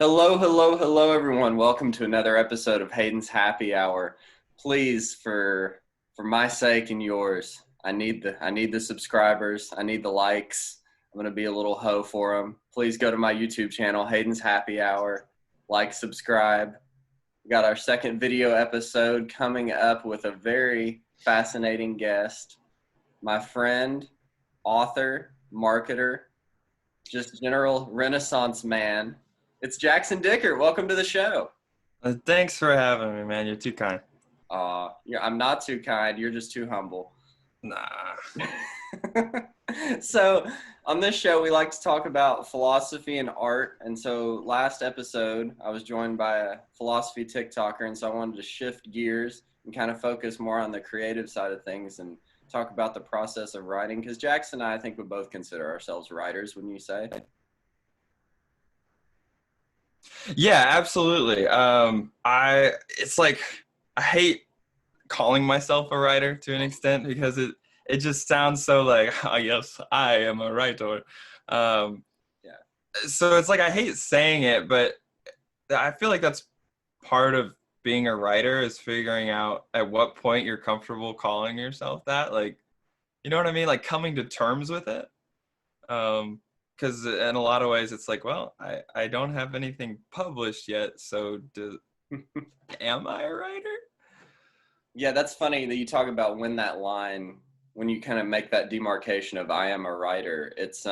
Hello, hello, hello, everyone. Welcome to another episode of Hayden's Happy Hour. Please, for my sake and yours, I need the subscribers. I need the likes. I'm gonna be a little hoe for them. Please go to my YouTube channel, Hayden's Happy Hour. Like, subscribe. We got our second video episode coming up with a very fascinating guest, my friend, author, marketer, just general Renaissance man. It's Jackson Dicker. Welcome to the show. Thanks for having me, man. You're too kind. I'm not too kind. You're just too humble. Nah. So, on this show, we like to talk about philosophy and art. And so, last episode, I was joined by a philosophy TikToker. And so, I wanted to shift gears and kind of focus more on the creative side of things and talk about the process of writing. Because Jackson and I think we both consider ourselves writers, wouldn't you say? Yeah, absolutely. It's like I hate calling myself a writer to an extent because it just sounds so like, oh, yes, I am a writer. Um, Yeah. so it's like I hate saying it, but I feel like that's part of being a writer is figuring out at what point you're comfortable calling yourself that. Like, you know what I mean? Like coming to terms with it. Because in a lot of ways it's like, well, I don't have anything published yet, so am I a writer? Yeah, that's funny that you talk about when you kind of make that demarcation of I am a writer. It's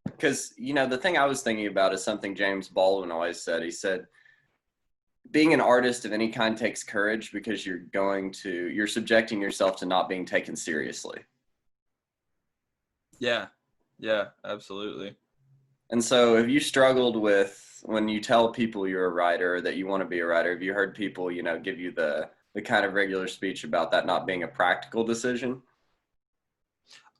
because the thing I was thinking about is something James Baldwin always said. He said being an artist of any kind takes courage because you're subjecting yourself to not being taken seriously. Yeah, absolutely. And so have you struggled with when you tell people you're a writer or that you want to be a writer, have you heard people, give you the kind of regular speech about that not being a practical decision?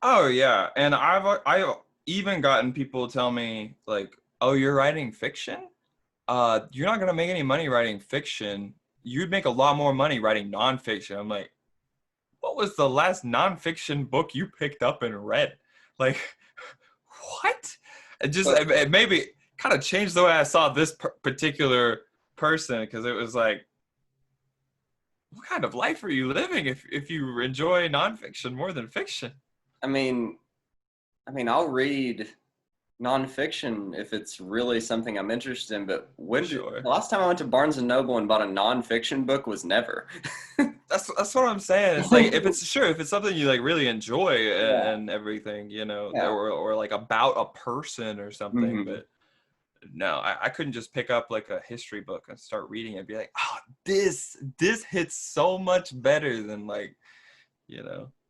Oh yeah, and I've even gotten people tell me like, oh, you're writing fiction? You're not gonna make any money writing fiction. You'd make a lot more money writing nonfiction. I'm like, what was the last nonfiction book you picked up and read? Like, what? It maybe kind of changed the way I saw this particular person because it was like, what kind of life are you living if you enjoy nonfiction more than fiction? I mean, I'll read nonfiction if it's really something I'm interested in. But Sure. the last time I went to Barnes and Noble and bought a nonfiction book was never. That's what I'm saying. It's like if it's something you like really enjoy Yeah. and everything, Yeah. or like about a person or something, Hmm. but no, I couldn't just pick up like a history book and start reading it and be like, oh, this hits so much better than like,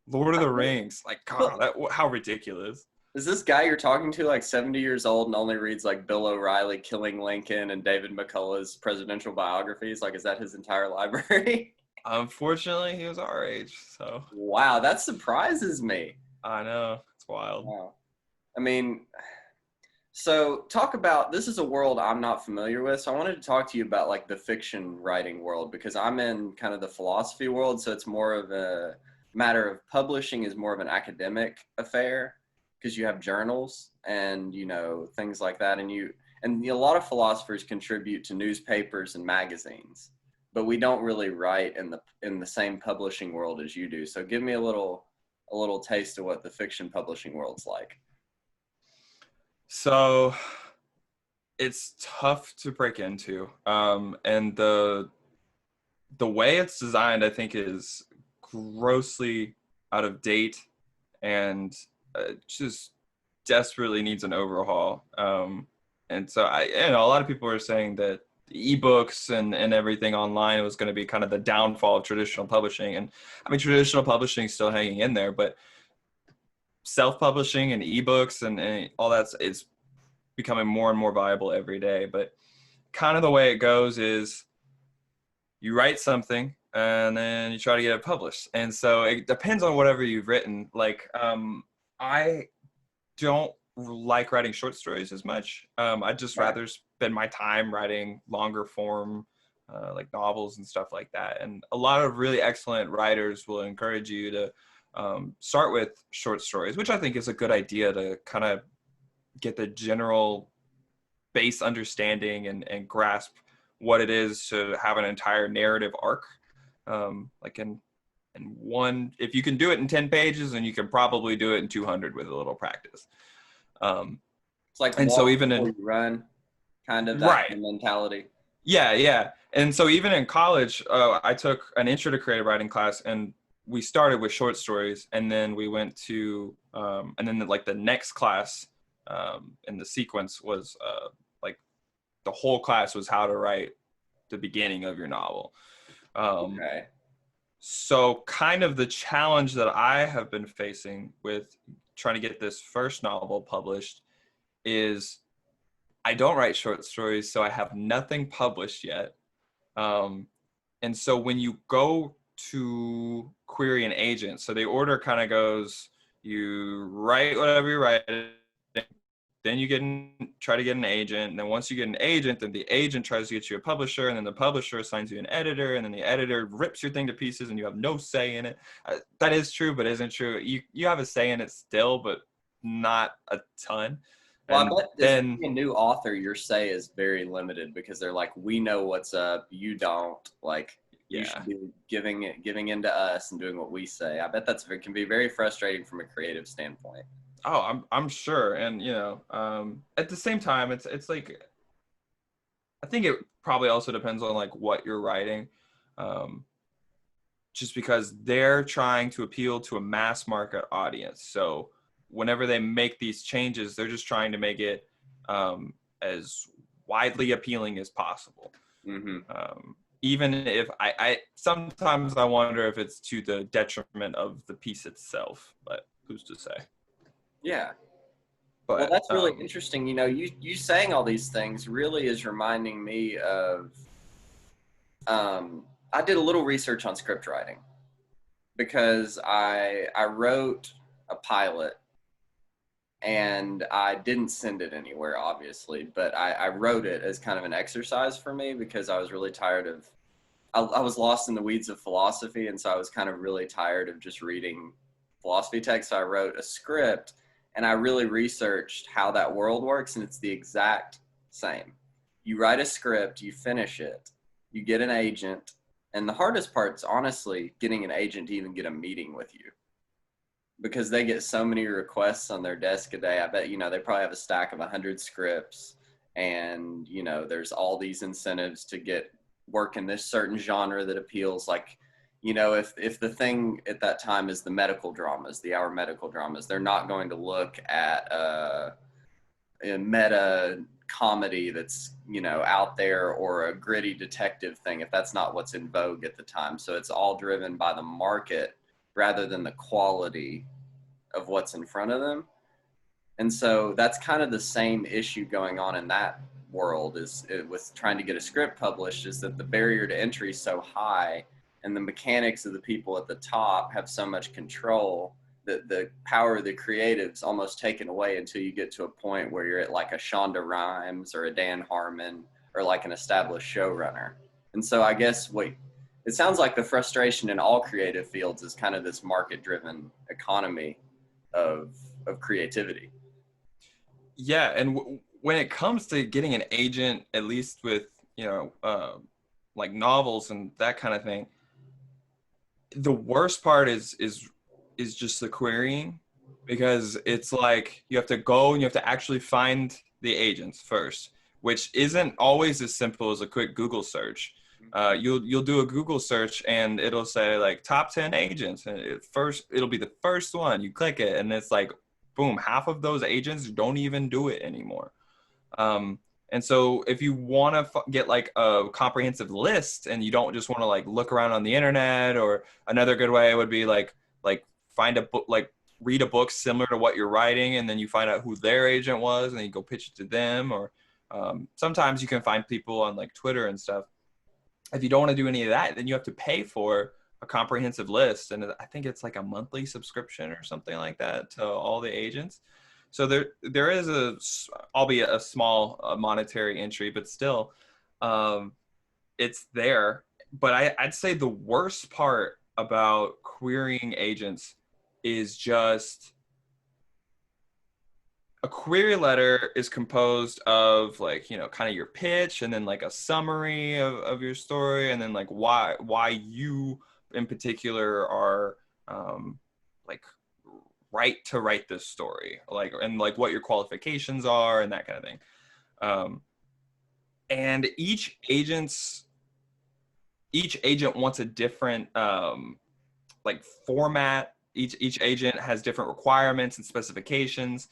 Lord of the Rings. Like, God, Well, how ridiculous. is this guy you're talking to like 70 years old and only reads like Bill O'Reilly killing Lincoln and David McCullough's presidential biographies? Like, is that his entire library? Unfortunately, he was our age, so Wow, that surprises me. I know it's wild. Wow. I mean, so talk about this is a world I'm not familiar with. So I wanted to talk to you about like the fiction writing world because I'm in kind of the philosophy world. So it's more of a matter of publishing is more of an academic affair because you have journals and things like that. A lot of philosophers contribute to newspapers and magazines, but we don't really write in the same publishing world as you do. So give me a little taste of what the fiction publishing world's like. So it's tough to break into, and the way it's designed, I think, is grossly out of date and just desperately needs an overhaul. And so a lot of people are saying that the ebooks and everything online was going to be kind of the downfall of traditional publishing. And I mean, traditional publishing is still hanging in there, but self-publishing and ebooks and all that's it's becoming more and more viable every day. But kind of the way it goes is you write something and then you try to get it published. And so it depends on whatever you've written. Like, I don't like writing short stories as much. I'd just Right. rather spend my time writing longer form, like novels and stuff like that. And a lot of really excellent writers will encourage you to start with short stories, which I think is a good idea to kind of get the general base understanding and grasp what it is to have an entire narrative arc. Like in one, if you can do it in 10 pages, then you can probably do it in 200 with a little practice. It's like And so walk even before in, you run, kind of that right. kind of mentality. Yeah. And so even in college, I took an intro to creative writing class, and we started with short stories, and then we went to, and then like the next class in the sequence was like the whole class was how to write the beginning of your novel. Okay. So kind of the challenge that I have been facing with trying to get this first novel published is I don't write short stories, so I have nothing published yet. And so when you go to query an agent, so the order kind of goes, you write whatever you write, then you try to get an agent. And then once you get an agent, then the agent tries to get you a publisher, and then the publisher assigns you an editor, and then the editor rips your thing to pieces, and you have no say in it. That is true, but isn't true. You have a say in it still, but not a ton. Well, And I bet as then, being a new author, your say is very limited because they're like, we know what's up, you don't. Like, you yeah. should be giving in to us and doing what we say. I bet it can be very frustrating from a creative standpoint. Oh, I'm sure. And, at the same time, it's like, I think it probably also depends on like what you're writing. Just because they're trying to appeal to a mass market audience. So whenever they make these changes, they're just trying to make it as widely appealing as possible. Mm-hmm. Even if I sometimes I wonder if it's to the detriment of the piece itself, but who's to say? Yeah. Well, But that's really interesting. You saying all these things really is reminding me of. I did a little research on script writing because I wrote a pilot and I didn't send it anywhere, obviously, but I wrote it as kind of an exercise for me because I was really tired of. I was lost in the weeds of philosophy, and so I was kind of really tired of just reading philosophy text. So I wrote a script, and I really researched how that world works, and it's the exact same. You write a script, you finish it, you get an agent, and the hardest part is honestly getting an agent to even get a meeting with you because they get so many requests on their desk a day. I bet, they probably have a stack of 100 scripts, and, there's all these incentives to get work in this certain genre that appeals. Like, if the thing at that time is the medical dramas, the hour medical dramas, they're not going to look at a meta comedy that's, out there, or a gritty detective thing if that's not what's in vogue at the time. So it's all driven by the market rather than the quality of what's in front of them. And so that's kind of the same issue going on in that world with trying to get a script published, is that the barrier to entry is so high, and the mechanics of the people at the top have so much control that the power of the creatives almost taken away until you get to a point where you're at like a Shonda Rhimes or a Dan Harmon or like an established showrunner. And so I guess it sounds like the frustration in all creative fields is kind of this market-driven economy of creativity. yeah, and when it comes to getting an agent, at least with like novels and that kind of thing, the worst part is just the querying, because it's like you have to go and you have to actually find the agents first, which isn't always as simple as a quick Google search. You'll do a Google search and it'll say like top 10 agents, and it'll be the first one. You click it and it's like, boom, half of those agents don't even do it anymore. And so if you want to get like a comprehensive list and you don't just want to like look around on the internet, or another good way would be like find a book, like read a book similar to what you're writing, and then you find out who their agent was and then you go pitch it to them. Or sometimes you can find people on like Twitter and stuff. If you don't want to do any of that, then you have to pay for a comprehensive list. And I think it's like a monthly subscription or something like that to all the agents. So there is albeit a small monetary entry, but still, it's there. But I'd say the worst part about querying agents is just a query letter is composed of like, kind of your pitch and then like a summary of your story and then like why you in particular are like right to write this story, like, and like what your qualifications are and that kind of thing. And each agent wants a different like format. Each agent has different requirements and specifications.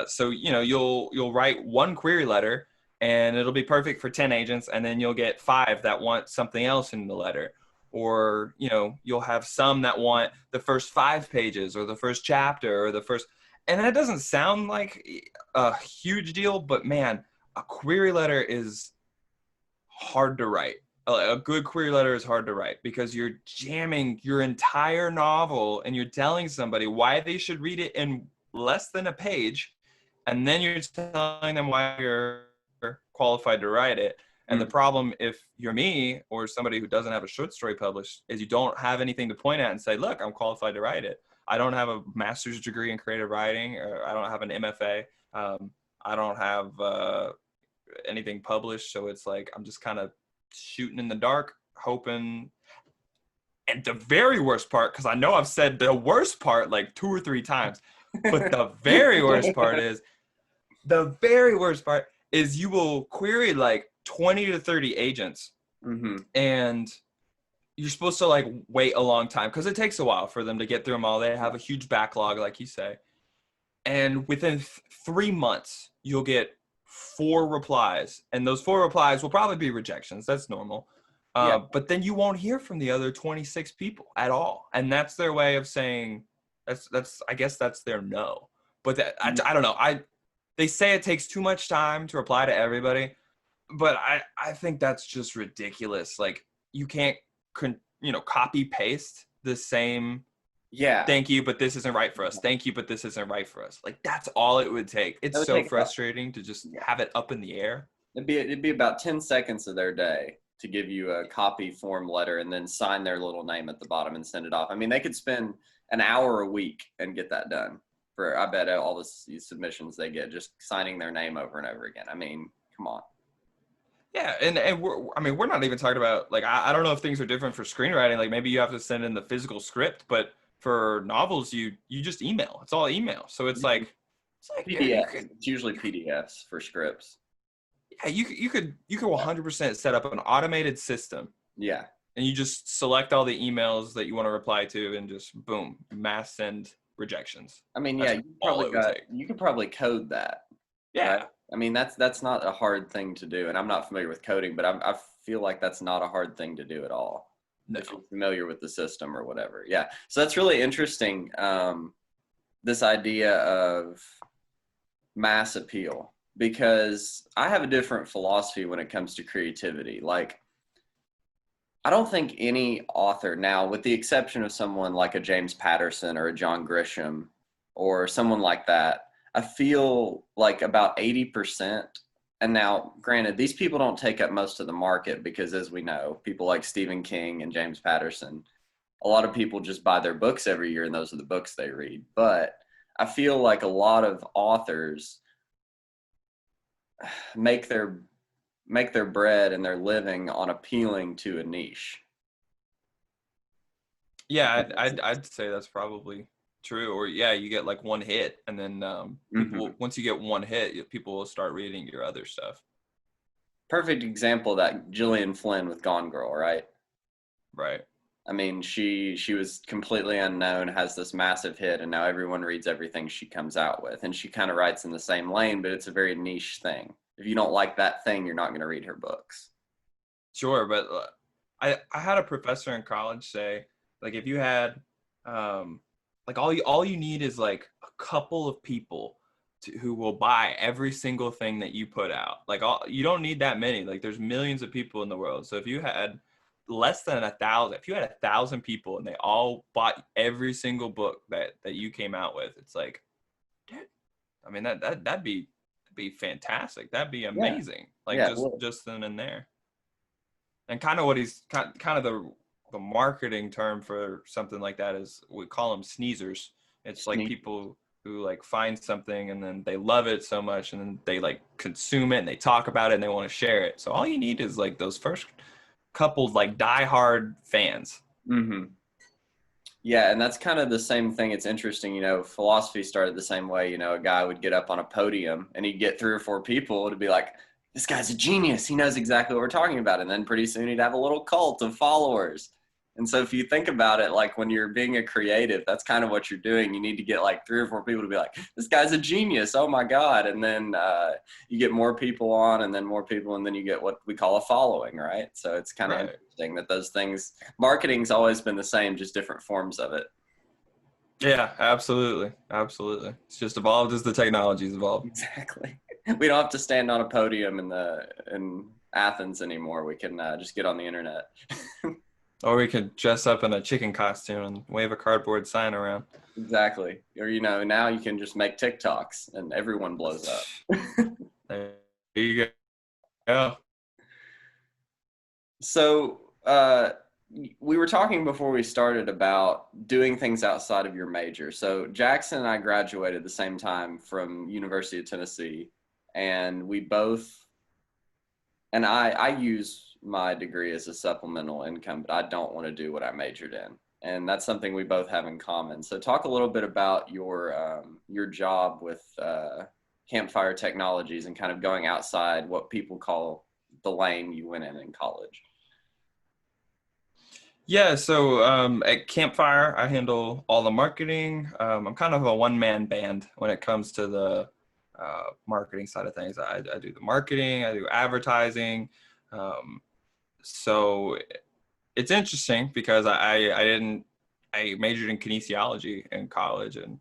So you'll write one query letter and it'll be perfect for 10 agents, and then you'll get 5 that want something else in the letter. Or you'll have some that want the first 5 pages or the first chapter or the first, and that doesn't sound like a huge deal, but man, a query letter is hard to write. A good query letter is hard to write because you're jamming your entire novel and you're telling somebody why they should read it in less than a page, and then you're telling them why you're qualified to write it. And the problem, if you're me or somebody who doesn't have a short story published, is you don't have anything to point at and say, look, I'm qualified to write it. I don't have a master's degree in creative writing, or I don't have an MFA. I don't have anything published. So it's like, I'm just kind of shooting in the dark, hoping. And the very worst part, because I know I've said the worst part like 2 or 3 times, but the very worst part is you will query like 20 to 30 agents, and you're supposed to like wait a long time because it takes a while for them to get through them all. They have a huge backlog, like you say. And within 3 months, you'll get 4 replies. And those 4 replies will probably be rejections. That's normal. But then you won't hear from the other 26 people at all. And that's their way of saying, I guess that's their no. But I don't know. They say it takes too much time to reply to everybody. But I think that's just ridiculous. Like, you can't, copy paste the same. Yeah. Thank you, but this isn't right for us. Thank you, but this isn't right for us. Like, that's all it would take. It's so frustrating to just have it up in the air. It'd be about 10 seconds of their day to give you a copy form letter and then sign their little name at the bottom and send it off. I mean, they could spend an hour a week and get that done for, I bet, all these submissions they get, just signing their name over and over again. I mean, come on. Yeah, and we're not even talking about, like, I don't know if things are different for screenwriting. Like, maybe you have to send in the physical script, but for novels, you just email. It's all email. So it's like PDF. It's usually PDFs for scripts. Yeah, you could 100% set up an automated system. Yeah. And you just select all the emails that you want to reply to and just boom, mass send rejections. I mean, yeah, you could probably code that. Yeah. Right? I mean, that's not a hard thing to do. And I'm not familiar with coding, but I feel like that's not a hard thing to do at all. No. If you're familiar with the system or whatever. Yeah. So that's really interesting. This idea of mass appeal, because I have a different philosophy when it comes to creativity. Like, I don't think any author now, with the exception of someone like a James Patterson or a John Grisham or someone like that, I feel like about 80%. And now, granted, these people don't take up most of the market because, as we know, people like Stephen King and James Patterson, a lot of people just buy their books every year and those are the books they read. But I feel like a lot of authors make their bread and their living on appealing to a niche. Yeah, I'd say that's probably true. Or yeah, you get like one hit, and then people, once you get one hit, people will start reading your other stuff. Perfect example of that, Gillian Flynn with Gone Girl, right? Right. I mean, she was completely unknown, has this massive hit, and now everyone reads everything she comes out with. And she kind of writes in the same lane, but it's a very niche thing. If you don't like that thing, you're not going to read her books. Sure, but I had a professor in college say, like, if you had like all you need is like a couple of people who will buy every single thing that you put out. Like, you don't need that many. Like, there's millions of people in the world. So if you had less than 1,000, if you had 1,000 people and they all bought every single book that you came out with, it's like, dude, I mean, that'd be fantastic. That'd be amazing. Yeah. Like, just then and there. And kind of what he's kind of the marketing term for something like that is, we call them sneezers. It's like people who like find something and then they love it so much and then they like consume it and they talk about it and they want to share it. So all you need is like those first couple like diehard fans. Mm-hmm. Yeah, and that's kind of the same thing. It's interesting, philosophy started the same way. A guy would get up on a podium and he'd get 3 or 4 people to be like, this guy's a genius. He knows exactly what we're talking about. And then pretty soon he'd have a little cult of followers. And so if you think about it, like when you're being a creative, that's kind of what you're doing. You need to get like 3 or 4 people to be like, this guy's a genius. Oh my God. And then you get more people on and then more people. And then you get what we call a following, right? So it's kind of interesting that those things, marketing's always been the same, just different forms of it. Yeah, absolutely. Absolutely. It's just evolved as the technology's evolved. Exactly. We don't have to stand on a podium in Athens anymore. We can just get on the internet. Or we could dress up in a chicken costume and wave a cardboard sign around. Exactly. Or, now you can just make TikToks and everyone blows up. There you go. So we were talking before we started about doing things outside of your major. So Jackson and I graduated the same time from University of Tennessee, and we both, and I use my degree as a supplemental income, but I don't want to do what I majored in. And that's something we both have in common. So talk a little bit about your job with Campfire Technologies and kind of going outside what people call the lane you went in college. Yeah, so at Campfire, I handle all the marketing. I'm kind of a one-man band when it comes to the marketing side of things. I do the marketing, I do advertising. So it's interesting because I majored in kinesiology in college and,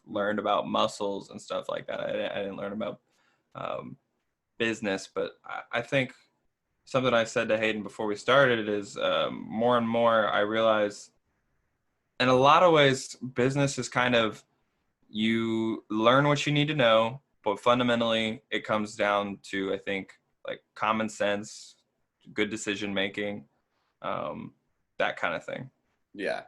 learned about muscles and stuff like that. I didn't learn about business, but I think something I said to Hayden before we started is more and more I realize in a lot of ways, business is kind of, you learn what you need to know, but fundamentally it comes down to, I think, like common sense, good decision making, that kind of thing. Yeah.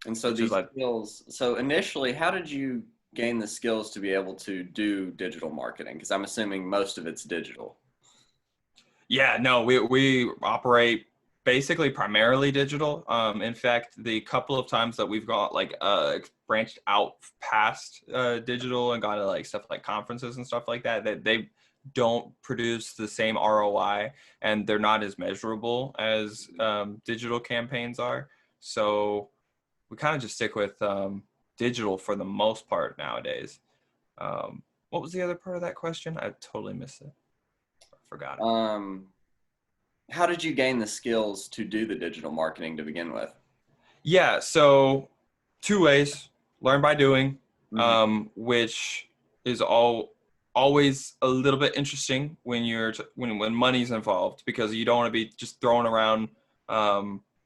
And so Which is these like, skills, so initially, how did you gain the skills to be able to do digital marketing? Because I'm assuming most of it's digital. yeah, no, we operate basically primarily digital. In fact, the couple of times that we've got like branched out past digital and gone to like stuff like conferences and stuff like that, that they don't produce the same ROI and they're not as measurable as digital campaigns are. So we kind of just stick with digital for the most part nowadays. What was the other part of that question? I totally missed it. I forgot it. How did you gain the skills to do the digital marketing to begin with? Yeah, so 2 ways: learn by doing, Mm-hmm. which is always a little bit interesting when when money's involved, because you don't want to be just throwing around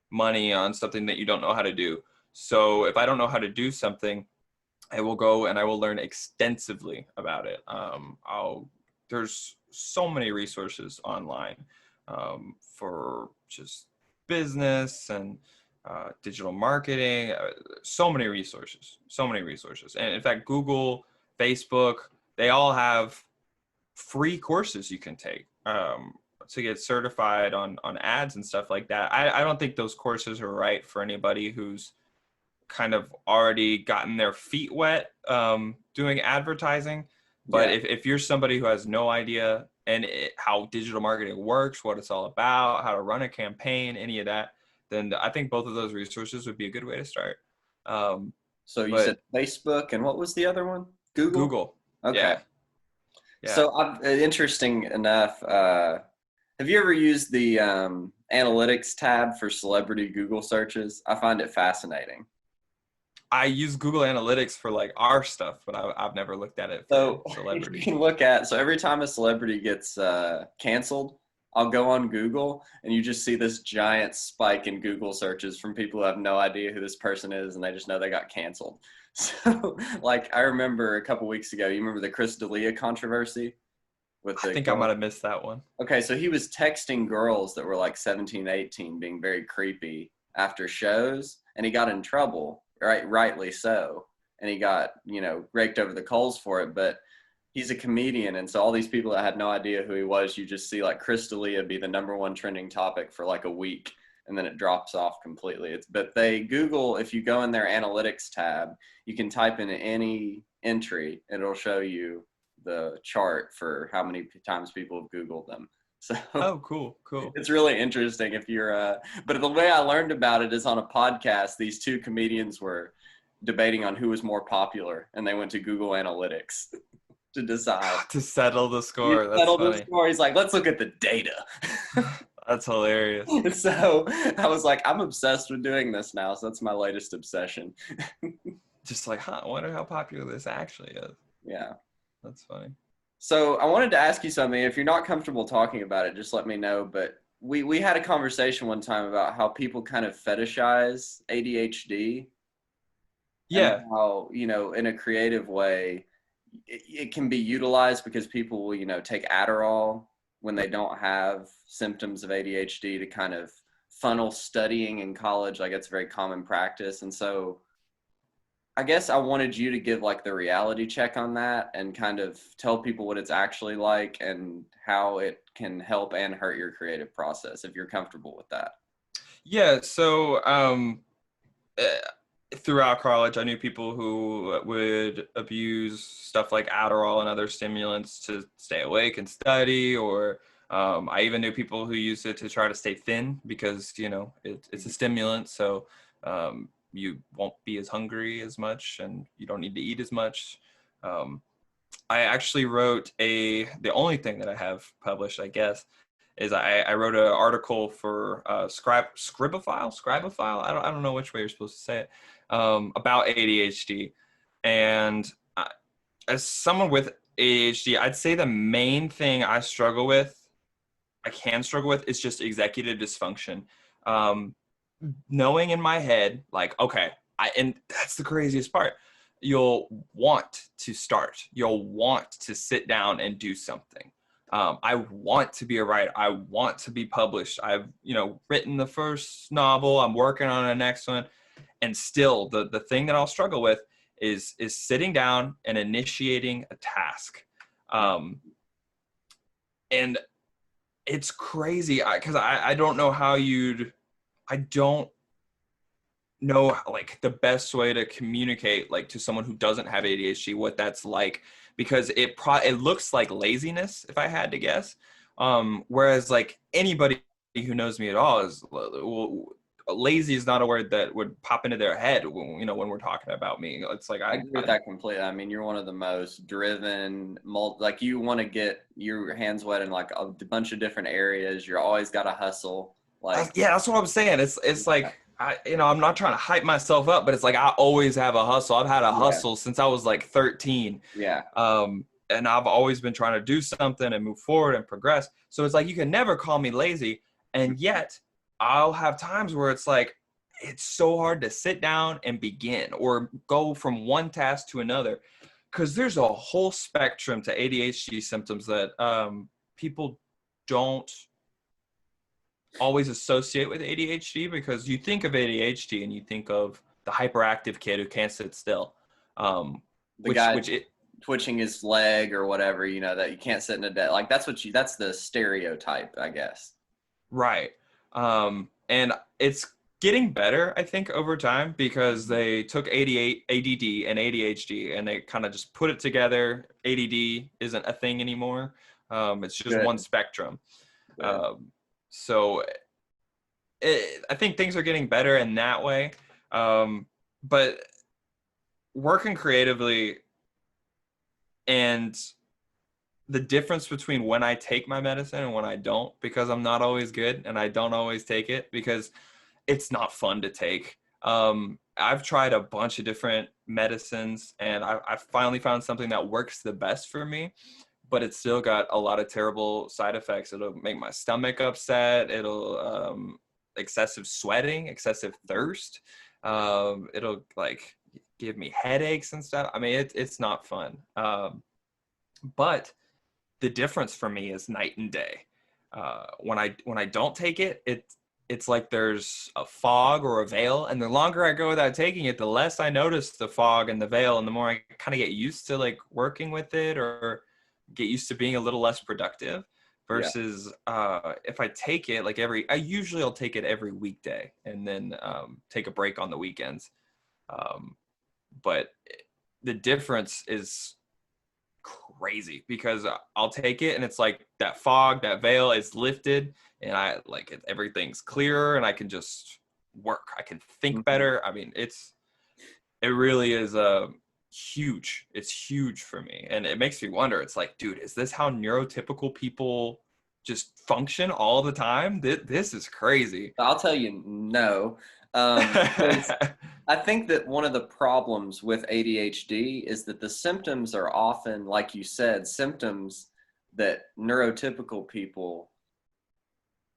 money on something that you don't know how to do. So if I don't know how to do something, I will go and I will learn extensively about it. There's so many resources online for just business and digital marketing. So many resources, so many resources. And in fact, Google, Facebook, they all have free courses you can take to get certified on ads and stuff like that. I don't think those courses are right for anybody who's kind of already gotten their feet wet doing advertising. But Yeah. if you're somebody who has no idea how digital marketing works, what it's all about, how to run a campaign, any of that, then I think both of those resources would be a good way to start. So you said But Facebook, and what was the other one? Google? Google, Okay. yeah, yeah. So interesting enough, have you ever used the analytics tab for celebrity Google searches? I find it fascinating. I use Google Analytics for like our stuff, but I've never looked at it for So you celebrity. can look at, so every time a celebrity gets canceled, I'll go on Google and you just see this giant spike in Google searches from people who have no idea who this person is and they just know they got canceled. So like I remember a couple weeks ago, you remember the Chris D'Elia controversy with I the think I might girl? have missed that one. Okay, so he was texting girls that were like 17, 18, being very creepy after shows, and he got in trouble, right? Rightly so. and he got, raked over the coals for it. But he's a comedian, and so all these people that had no idea who he was, you just see like Chris D'Elia be the #1 trending topic for like a week, and then it drops off completely. But they Google, if you go in their analytics tab, you can type in any entry, and it'll show you the chart for how many times people have Googled them. So Oh, cool. it's really interesting if you're but the way I learned about it is on a podcast. These two comedians were debating on who was more popular, and they went to Google Analytics to decide. To settle the He score. That's settled the funny. score. He's like, let's look at the data. That's hilarious. So I was like, I'm obsessed with doing this now. So that's my latest obsession. Just like, I wonder how popular this actually is. Yeah. That's funny. So I wanted to ask you something. If you're not comfortable talking about it, just let me know. But we had a conversation one time about how people kind of fetishize ADHD. Yeah. And how, in a creative way, it can be utilized because people will, take Adderall when they don't have symptoms of ADHD to kind of funnel studying in college. Like it's very common practice. And so I guess I wanted you to give like the reality check on that and kind of tell people what it's actually like and how it can help and hurt your creative process, if you're comfortable with that. Yeah. So, throughout college, I knew people who would abuse stuff like Adderall and other stimulants to stay awake and study, or I even knew people who used it to try to stay thin because, it's a stimulant. So you won't be as hungry as much and you don't need to eat as much. I actually wrote the only thing that I have published, I guess, is I wrote an article for Scribophile. I don't know which way you're supposed to say it, about ADHD. And as someone with ADHD, I'd say the main thing I can struggle with is just executive dysfunction. Knowing in my head, like, okay, and that's the craziest part. You'll want to start. You'll want to sit down and do something. I want to be a writer. I want to be published. I've, written the first novel. I'm working on the next one. And still, the thing that I'll struggle with is sitting down and initiating a task. And it's crazy because I don't know how I don't know like the best way to communicate like to someone who doesn't have ADHD what that's like, because it looks like laziness if I had to guess. Whereas like anybody who knows me at all is, lazy is not a word that would pop into their head when we're talking about me. It's like I agree with that completely. I mean, you're one of the most driven, like you want to get your hands wet in like a bunch of different areas. You're always got to hustle. Like, yeah, that's what I'm saying. It's like, I'm not trying to hype myself up, but it's like I always have a hustle. I've had a hustle since I was like 13. Yeah. And I've always been trying to do something and move forward and progress. So it's like you can never call me lazy. And yet I'll have times where it's like it's so hard to sit down and begin or go from one task to another, because there's a whole spectrum to ADHD symptoms that people don't always associate with ADHD, because you think of ADHD and you think of the hyperactive kid who can't sit still. The guy twitching his leg or whatever, that you can't sit in a desk. Like that's the stereotype, I guess. Right. And it's getting better, I think, over time, because they took ADD and ADHD and they kind of just put it together. ADD isn't a thing anymore. It's just one spectrum. So I think things are getting better in that way. But working creatively and the difference between when I take my medicine and when I don't, because I'm not always good and I don't always take it because it's not fun to take. I've tried a bunch of different medicines and I've finally found something that works the best for me, but it's still got a lot of terrible side effects. It'll make my stomach upset. It'll excessive sweating, excessive thirst. It'll like give me headaches and stuff. I mean, it's not fun. But the difference for me is night and day. When I don't take it, it's like there's a fog or a veil, and the longer I go without taking it, the less I notice the fog and the veil, and the more I kind of get used to like working with it or get used to being a little less productive. Yeah. Versus if I take it like I'll take it every weekday and then take a break on the weekends. But the difference is crazy because I'll take it and it's like that fog, that veil is lifted, and I like it, everything's clearer, and I can just work. I can think better. I mean, it really is huge. It's huge for me, and it makes me wonder. It's like, dude, is this how neurotypical people just function all the time? This is crazy. I'll tell you no. 'Cause I think that one of the problems with ADHD is that the symptoms are often, like you said, symptoms that neurotypical people,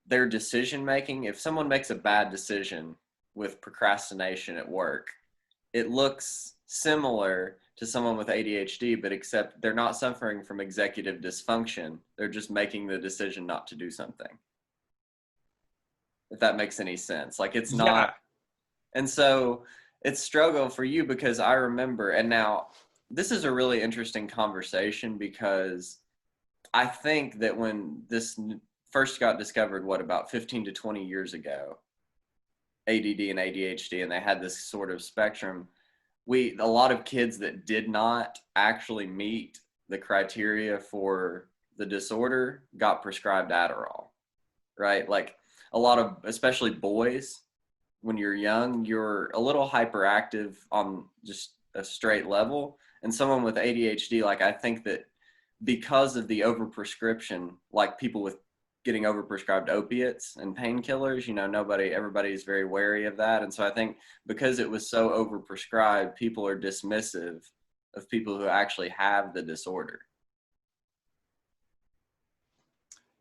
their decision making, if someone makes a bad decision with procrastination at work, it looks similar to someone with ADHD, but except they're not suffering from executive dysfunction. They're just making the decision not to do something. If that makes any sense. Like it's not. Yeah. And so it's struggle for you because I remember, and now this is a really interesting conversation because I think that when this first got discovered, what, about 15 to 20 years ago, ADD and ADHD, and they had this sort of spectrum, a lot of kids that did not actually meet the criteria for the disorder got prescribed Adderall, right? Like a lot of, especially boys, when you're young, you're a little hyperactive on just a straight level. And someone with ADHD, like I think that because of the overprescription, like people with getting overprescribed opiates and painkillers, everybody is very wary of that. And so I think because it was so overprescribed, people are dismissive of people who actually have the disorder.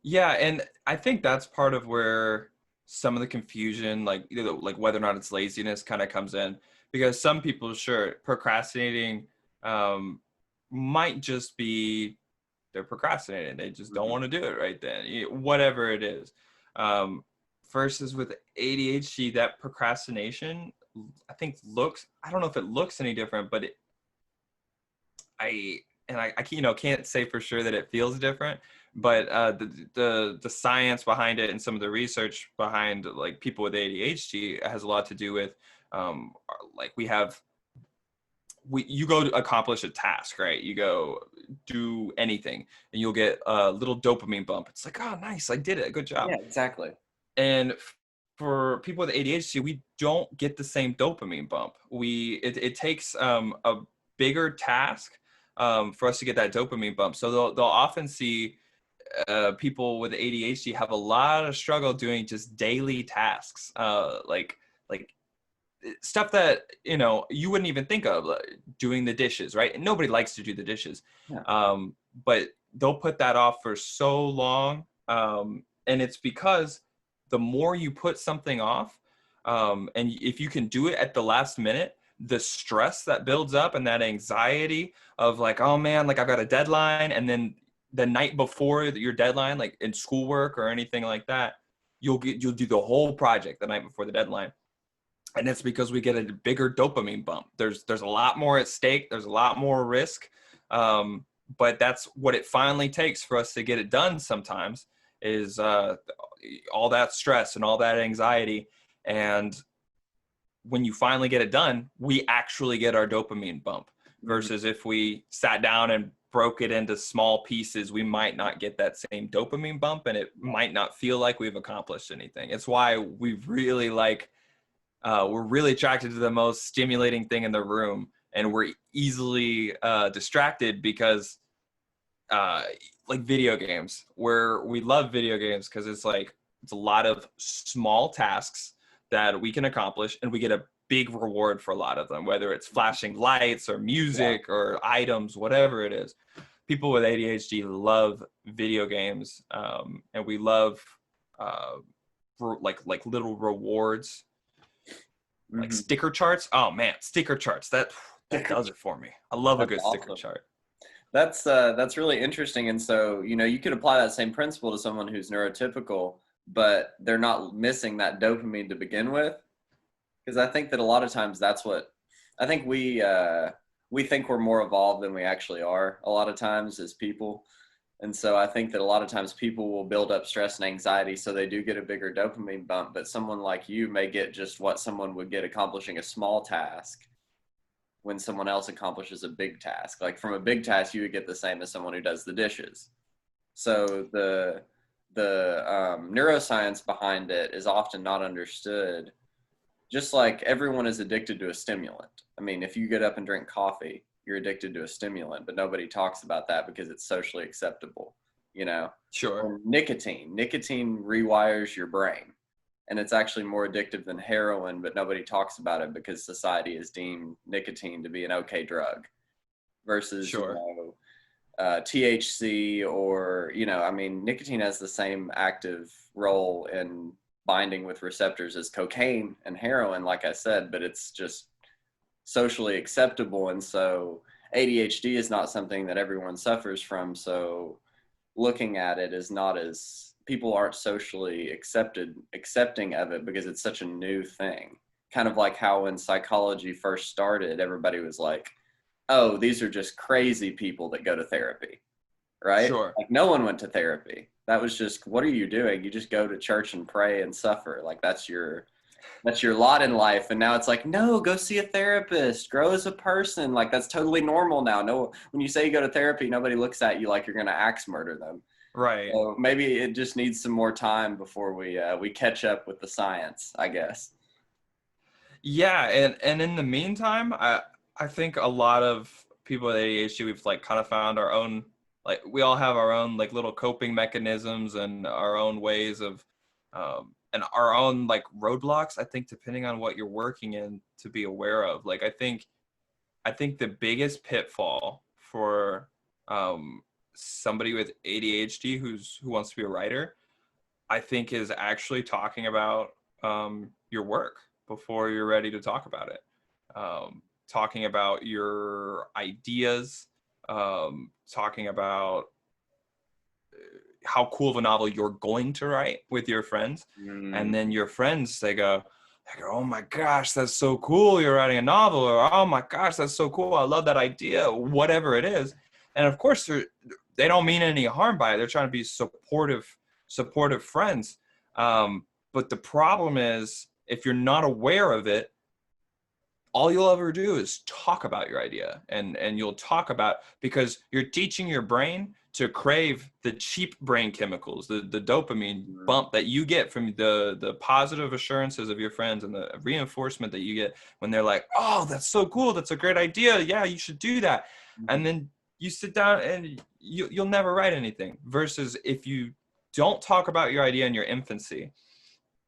Yeah, and I think that's part of where some of the confusion, like like whether or not it's laziness, kind of comes in, because some people, sure, procrastinating um, might just be they're procrastinating. They just don't want to do it right then, whatever it is. Um, versus with ADHD, that procrastination, I think I don't know if it looks any different, but I can't say for sure that it feels different, but the science behind it and some of the research behind like people with ADHD has a lot to do with like you go to accomplish a task, right? You go do anything and you'll get a little dopamine bump. It's like, oh, nice, I did it, good job. Yeah, exactly. And for people with ADHD, we don't get the same dopamine bump. It takes a bigger task for us to get that dopamine bump. So they'll often see people with ADHD have a lot of struggle doing just daily tasks, like stuff that you wouldn't even think of, like doing the dishes, right? And nobody likes to do the dishes, Yeah. but they'll put that off for so long, and it's because the more you put something off, and if you can do it at the last minute, the stress that builds up and that anxiety of like, oh man, like I've got a deadline, and then the night before your deadline, like in schoolwork or anything like that, you'll do the whole project the night before the deadline. And it's because we get a bigger dopamine bump. There's a lot more at stake. There's a lot more risk. But that's what it finally takes for us to get it done sometimes, is all that stress and all that anxiety. And when you finally get it done, we actually get our dopamine bump. Versus if we sat down and broke it into small pieces, we might not get that same dopamine bump, and it might not feel like we've accomplished anything. It's why we really we're really attracted to the most stimulating thing in the room, and we're easily distracted because like video games, where we love video games because it's a lot of small tasks that we can accomplish, and we get a big reward for a lot of them, whether it's flashing lights or music or items, whatever it is. People with ADHD love video games, and we love like little rewards, like sticker charts. Oh man, sticker charts, that does it for me. I love a good sticker chart. That's really interesting. And so, you could apply that same principle to someone who's neurotypical, but they're not missing that dopamine to begin with. Because I think that a lot of times that's what I think we think we're more evolved than we actually are a lot of times as people. And so I think that a lot of times people will build up stress and anxiety so they do get a bigger dopamine bump, but someone like you may get just what someone would get accomplishing a small task when someone else accomplishes a big task. Like from a big task, you would get the same as someone who does the dishes. So the neuroscience behind it is often not understood. Just like everyone is addicted to a stimulant. I mean, if you get up and drink coffee, you're addicted to a stimulant, but nobody talks about that because it's socially acceptable, you know? Sure. Or nicotine rewires your brain. And it's actually more addictive than heroin, but nobody talks about it because society has deemed nicotine to be an okay drug versus, Sure. THC or, I mean, nicotine has the same active role in binding with receptors as cocaine and heroin, like I said, but it's just socially acceptable. And so ADHD is not something that everyone suffers from. So looking at it is not as people aren't socially accepting of it because it's such a new thing. Kind of like how when psychology first started, everybody was like, oh, these are just crazy people that go to therapy, right? Sure. Like no one went to therapy. That was just, what are you doing? You just go to church and pray and suffer. Like that's your lot in life. And now it's like, no, go see a therapist, grow as a person. Like that's totally normal now. No, when you say you go to therapy, nobody looks at you like you're going to axe murder them. Right. So maybe it just needs some more time before we catch up with the science, I guess. Yeah, and in the meantime, I think a lot of people with ADHD, we've like kind of found our own, like we all have our own like little coping mechanisms and our own ways of and our own like roadblocks, I think, depending on what you're working in, to be aware of. Like I think the biggest pitfall for somebody with ADHD who wants to be a writer, I think, is actually talking about your work before you're ready to talk about it. Talking about your ideas, talking about how cool of a novel you're going to write with your friends. And then your friends, they go, oh my gosh, that's so cool, you're writing a novel, or oh my gosh, that's so cool, I love that idea, whatever it is. And of course they don't mean any harm by it. They're trying to be supportive friends. But the problem is, if you're not aware of it, all you'll ever do is talk about your idea, and you'll talk about, because you're teaching your brain to crave the cheap brain chemicals, the dopamine bump that you get from the positive assurances of your friends and the reinforcement that you get when they're like, oh, that's so cool, that's a great idea, yeah, you should do that. And then you sit down and you'll never write anything. Versus if you don't talk about your idea in your infancy,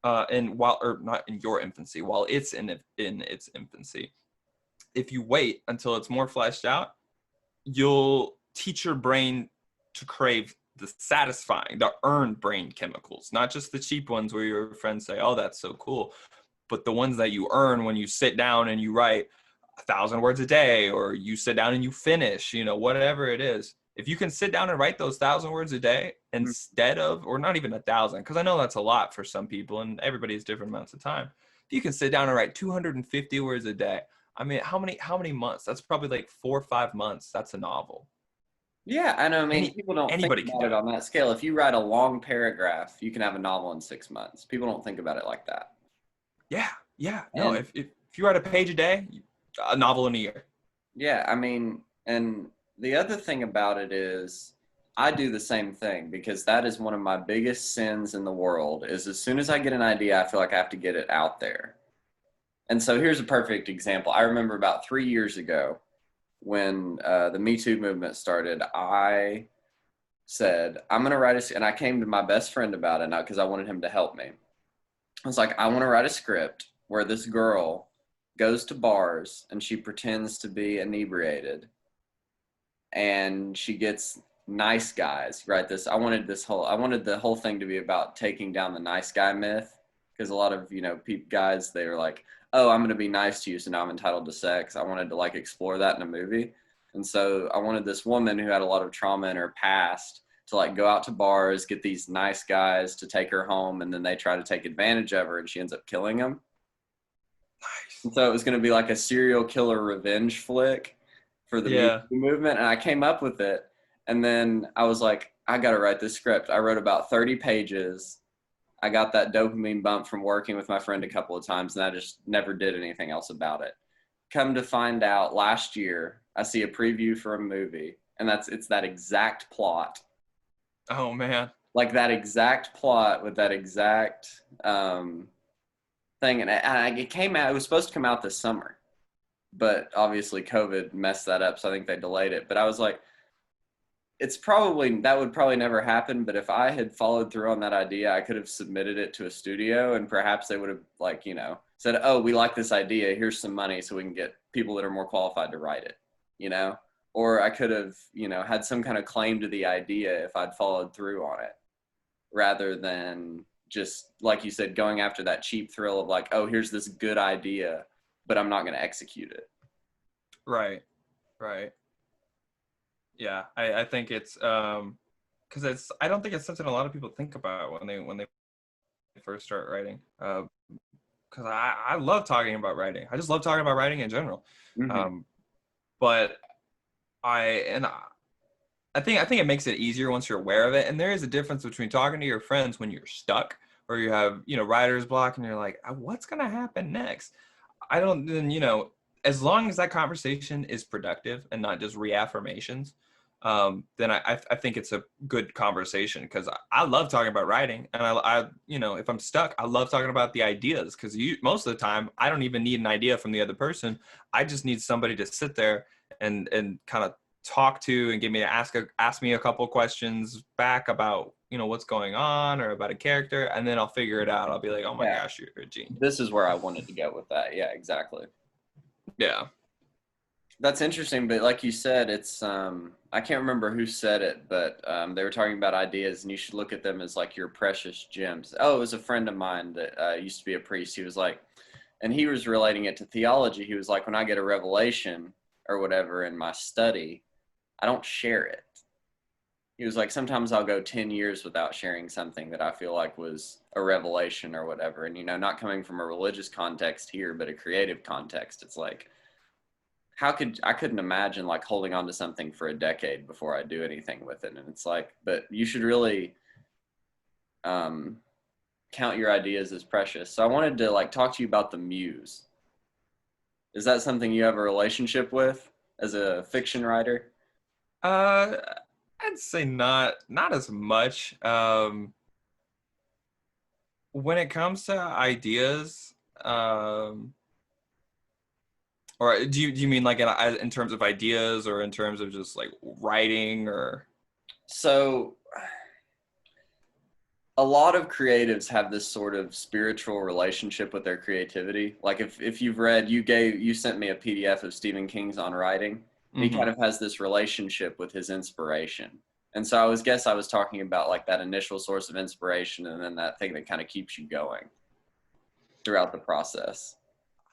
and not in your infancy, while it's in its infancy, if you wait until it's more fleshed out, you'll teach your brain to crave the earned brain chemicals, not just the cheap ones where your friends say, oh, that's so cool, but the ones that you earn when you sit down and you write 1,000 words a day, or you sit down and you finish, whatever it is. If you can sit down and write those 1,000 words a day instead of, or not even 1,000, because I know that's a lot for some people and everybody has different amounts of time. If you can sit down and write 250 words a day, I mean, how many months? That's probably like 4 or 5 months. That's a novel. Yeah, and I mean, people don't think anybody about it on that scale. If you write a long paragraph, you can have a novel in 6 months. People don't think about it like that. Yeah. No, if you write a page a day, a novel in a year. Yeah, I mean, and the other thing about it is I do the same thing, because that is one of my biggest sins in the world, is as soon as I get an idea, I feel like I have to get it out there. And so here's a perfect example. I remember about 3 years ago when the Me Too movement started, I said, I'm going to write and I came to my best friend about it because I wanted him to help me. I was like, I want to write a script where this girl goes to bars and she pretends to be inebriated and she gets nice guys, right? I wanted the whole thing to be about taking down the nice guy myth, because a lot of, guys, they were like, oh, I'm going to be nice to you, so now I'm entitled to sex. I wanted to like explore that in a movie. And so I wanted this woman who had a lot of trauma in her past to like go out to bars, get these nice guys to take her home, and then they try to take advantage of her, and she ends up killing them. Nice. And so it was going to be like a serial killer revenge flick for the Me Yeah. Too movement, and I came up with it. And then I was like, I got to write this script. I wrote about 30 pages. I got that dopamine bump from working with my friend a couple of times, and I just never did anything else about it. Come to find out, last year I see a preview for a movie, and it's that exact plot, Oh man. like that exact plot with that exact thing, and it came out. It was supposed to come out this summer, but obviously COVID messed that up, so I think they delayed it. But I was like, that would probably never happen, but if I had followed through on that idea, I could have submitted it to a studio, and perhaps they would have, like, said, oh, we like this idea, here's some money so we can get people that are more qualified to write it, or I could have, had some kind of claim to the idea if I'd followed through on it, rather than just, like you said, going after that cheap thrill of like, oh, here's this good idea, but I'm not going to execute it. Right. Yeah, I think it's because I don't think it's something a lot of people think about when they first start writing. Because I love talking about writing. I just love talking about writing in general. Mm-hmm. But I think it makes it easier once you're aware of it. And there is a difference between talking to your friends when you're stuck or you have writer's block and you're like, what's gonna happen next? As long as that conversation is productive and not just reaffirmations, then I think it's a good conversation, because I love talking about writing, and I if I'm stuck, I love talking about the ideas, because most of the time I don't even need an idea from the other person. I just need somebody to sit there and kind of talk to and get me to ask me a couple questions back about what's going on or about a character, and then I'll figure it out. I'll be like, oh my gosh, you're a genius. This is where I wanted to go with that. Yeah, exactly. Yeah. That's interesting, but like you said, it's I can't remember who said it, but they were talking about ideas, and you should look at them as like your precious gems. Oh, it was a friend of mine that used to be a priest. He was like, and he was relating it to theology. He was like, when I get a revelation or whatever in my study, I don't share it. He was like, sometimes I'll go 10 years without sharing something that I feel like was a revelation or whatever. And, not coming from a religious context here, but a creative context, it's like, I couldn't imagine like holding on to something for a decade before I do anything with it. And it's like, but you should really count your ideas as precious. So I wanted to like talk to you about the muse. Is that something you have a relationship with as a fiction writer? I'd say not as much. When it comes to ideas, or do you mean like in terms of ideas, or in terms of just like writing, or? So a lot of creatives have this sort of spiritual relationship with their creativity. Like if you've read, you sent me a PDF of Stephen King's On Writing. Mm-hmm. He kind of has this relationship with his inspiration. And so I was talking about like that initial source of inspiration, and then that thing that kind of keeps you going throughout the process.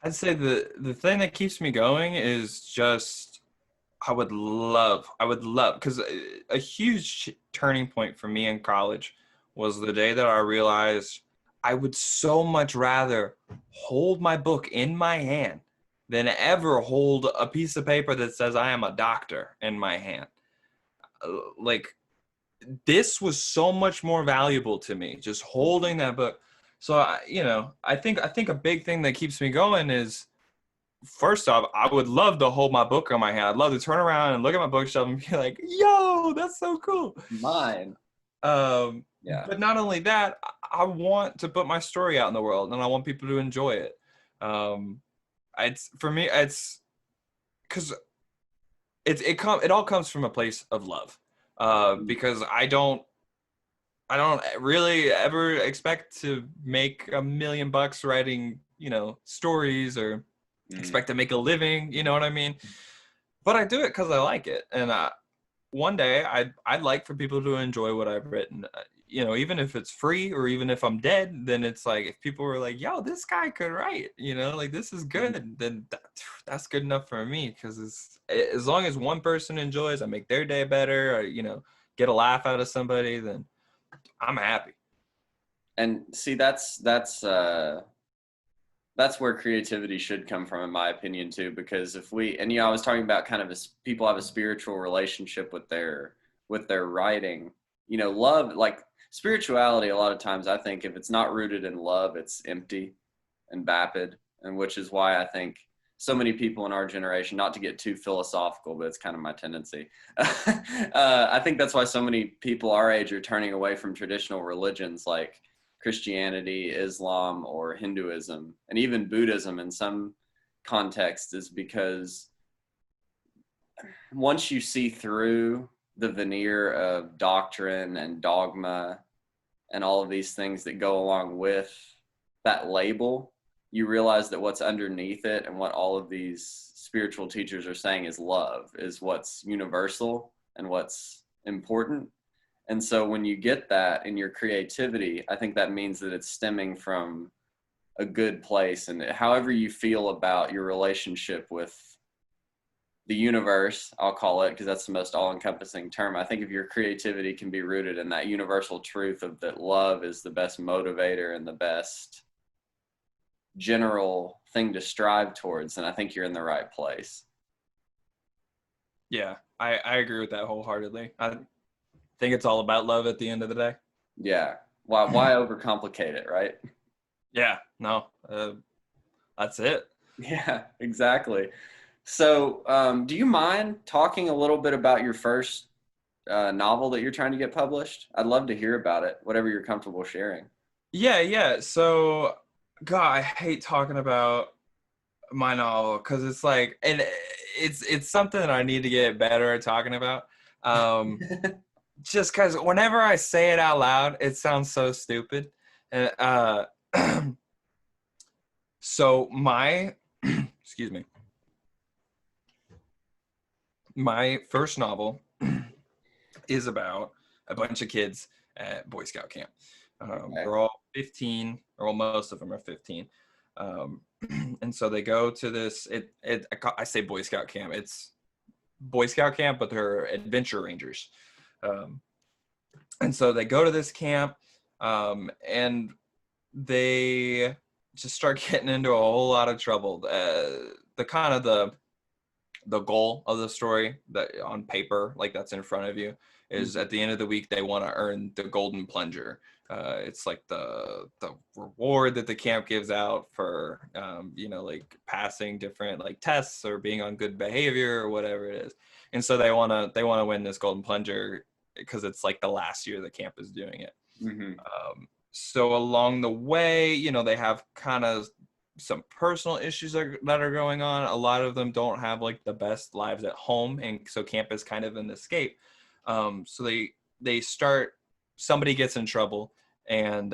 I'd say the thing that keeps me going is just, I would love, because a huge turning point for me in college was the day that I realized I would so much rather hold my book in my hand than ever hold a piece of paper that says I am a doctor in my hand. Like, this was so much more valuable to me, just holding that book. So, I think a big thing that keeps me going is, first off, I would love to hold my book in my hand. I'd love to turn around and look at my bookshelf and be like, yo, that's so cool. Mine. Yeah. But not only that, I want to put my story out in the world, and I want people to enjoy it. For me, it's because it all comes from a place of love. Because I don't really ever expect to make $1 million writing, stories, or expect to make a living, you know what I mean? But I do it because I like it. And one day I'd like for people to enjoy what I've written, even if it's free, or even if I'm dead, then it's like, if people were like, yo, this guy could write, like, this is good, then that's good enough for me. Because as long as one person enjoys, I make their day better, or, get a laugh out of somebody, then I'm happy. And see, that's where creativity should come from, in my opinion, too. Because if we, and I was talking about kind of people have a spiritual relationship with their writing. Love, like spirituality. A lot of times, I think if it's not rooted in love, it's empty and vapid, and which is why I think so many people in our generation, not to get too philosophical, but it's kind of my tendency. I think that's why so many people our age are turning away from traditional religions like Christianity, Islam, or Hinduism, and even Buddhism in some contexts, is because once you see through the veneer of doctrine and dogma and all of these things that go along with that label, you realize that what's underneath it and what all of these spiritual teachers are saying is love, is what's universal and what's important. And so when you get that in your creativity, I think that means that it's stemming from a good place. And however you feel about your relationship with the universe, I'll call it, because that's the most all-encompassing term. I think if your creativity can be rooted in that universal truth of that love is the best motivator and the best general thing to strive towards, then I think you're in the right place. Yeah, I agree with that wholeheartedly. I think it's all about love at the end of the day. Yeah. Why overcomplicate it, right? Yeah, no, that's it. Yeah, exactly. So, do you mind talking a little bit about your first novel that you're trying to get published? I'd love to hear about it, whatever you're comfortable sharing. Yeah. So, God, I hate talking about my novel because it's like, and it's something that I need to get better at talking about. Just because whenever I say it out loud, it sounds so stupid. And so my, excuse me, my first novel is about a bunch of kids at Boy Scout camp. Okay. They're all 15, or well, most of them are 15. And so they go to this, I say Boy Scout camp. It's Boy Scout camp, but they're adventure rangers. And so they go to this camp, and they just start getting into a whole lot of trouble. The goal of the story, that on paper, like that's in front of you, is at the end of the week they want to earn the golden plunger. It's like the reward that the camp gives out for like passing different like tests or being on good behavior or whatever it is. And so they want to win this golden plunger because it's like the last year the camp is doing it. So along the way, they have kind of some personal issues that are going on. A lot of them don't have like the best lives at home, and so camp is kind of an escape. So somebody gets in trouble, and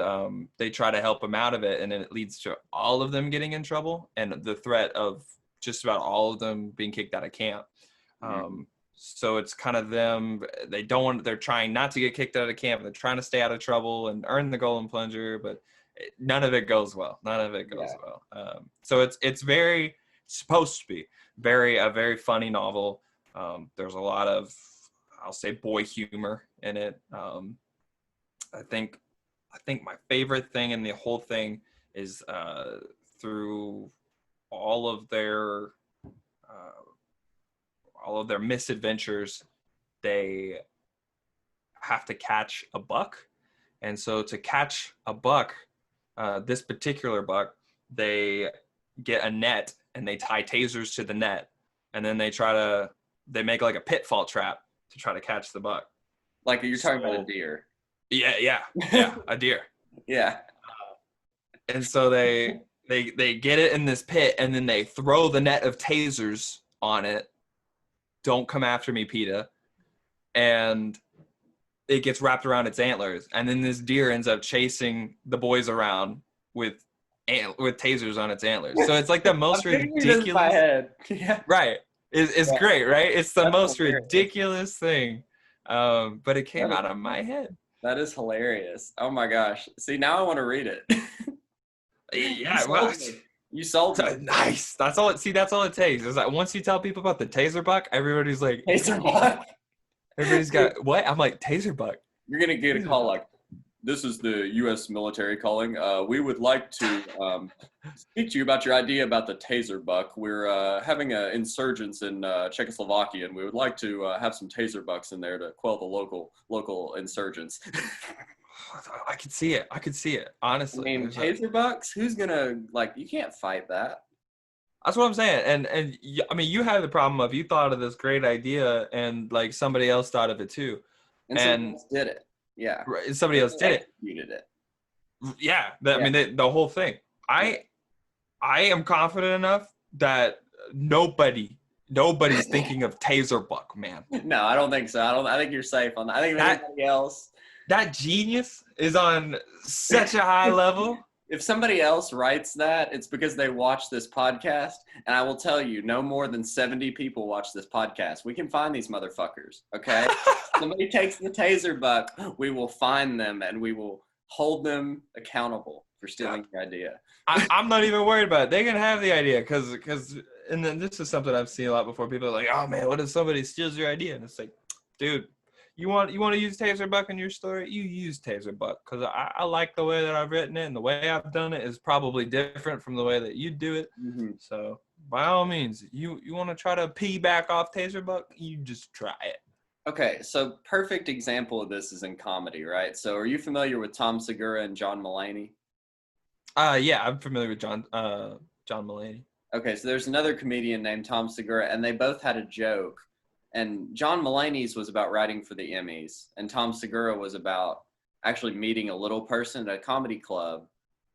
they try to help them out of it, and then it leads to all of them getting in trouble and the threat of just about all of them being kicked out of camp. So it's kind of them. They're trying not to get kicked out of camp. They're trying to stay out of trouble and earn the golden plunger, but none of it goes well. Well. So it's very supposed to be a very funny novel. There's a lot of, I'll say, boy humor in it. I think my favorite thing in the whole thing is through all of their misadventures, they have to catch a buck. And so to catch a buck, this particular buck, they get a net and they tie tasers to the net, and then they make like a pitfall trap to try to catch the buck. Like you're talking about a deer. Yeah, a deer. Yeah. And so they get it in this pit, and then they throw the net of tasers on it. Don't come after me, PETA. And it gets wrapped around its antlers, and then this deer ends up chasing the boys around with tasers on its antlers. So it's like the most ridiculous. In my head. Yeah. Right. It's great, right? It's the most ridiculous thing. But it came out of my head. That is hilarious. Oh my gosh. See, now I want to read it. Yeah, you sold me. Nice. That's all it takes. Is that once you tell people about the taser buck, everybody's like, taser buck. Everybody's got what? I'm like, taser buck. You're gonna get a Taser call buck. like, "This is the U.S. military calling. We would like to speak to you about your idea about the taser buck. We're having insurgents in Czechoslovakia, and we would like to have some taser bucks in there to quell the local insurgents." I could see it. I could see it. I Honestly, mean, taser bucks. Who's gonna like? You can't fight that. that's what I'm saying. I mean, you had the problem of you thought of this great idea, and like somebody else thought of it too, And somebody and else did it. Yeah. somebody else did it. Executed it. Yeah, I Yeah. mean, the whole thing. I am confident enough that nobody's thinking of taser buck, man. No, I don't think so. I think you're safe on that. I think if anybody else, That genius is on such a high level. if somebody else writes that, it's because they watch this podcast. And I will tell you, no more than 70 people watch this podcast. We can find these motherfuckers, okay? Somebody takes the taser buck, we will find them and we will hold them accountable for stealing your idea. I'm not even worried about it. They can have the idea because and then this is something I've seen a lot before. People are like, oh man, what if somebody steals your idea? And it's like, dude, you want to use taser buck in your story? You use taser buck because I like the way that I've written it, and the way I've done it is probably different from the way that you do it. Mm-hmm. So by all means, you want to try to pee back off taser buck, you just try it. Okay, so perfect example of this is in comedy, right? So are you familiar with Tom Segura and John Mulaney? Yeah, I'm familiar with John Mulaney. Okay, so there's another comedian named Tom Segura, and they both had a joke. And John Mulaney's was about writing for the Emmys, and Tom Segura was about actually meeting a little person at a comedy club.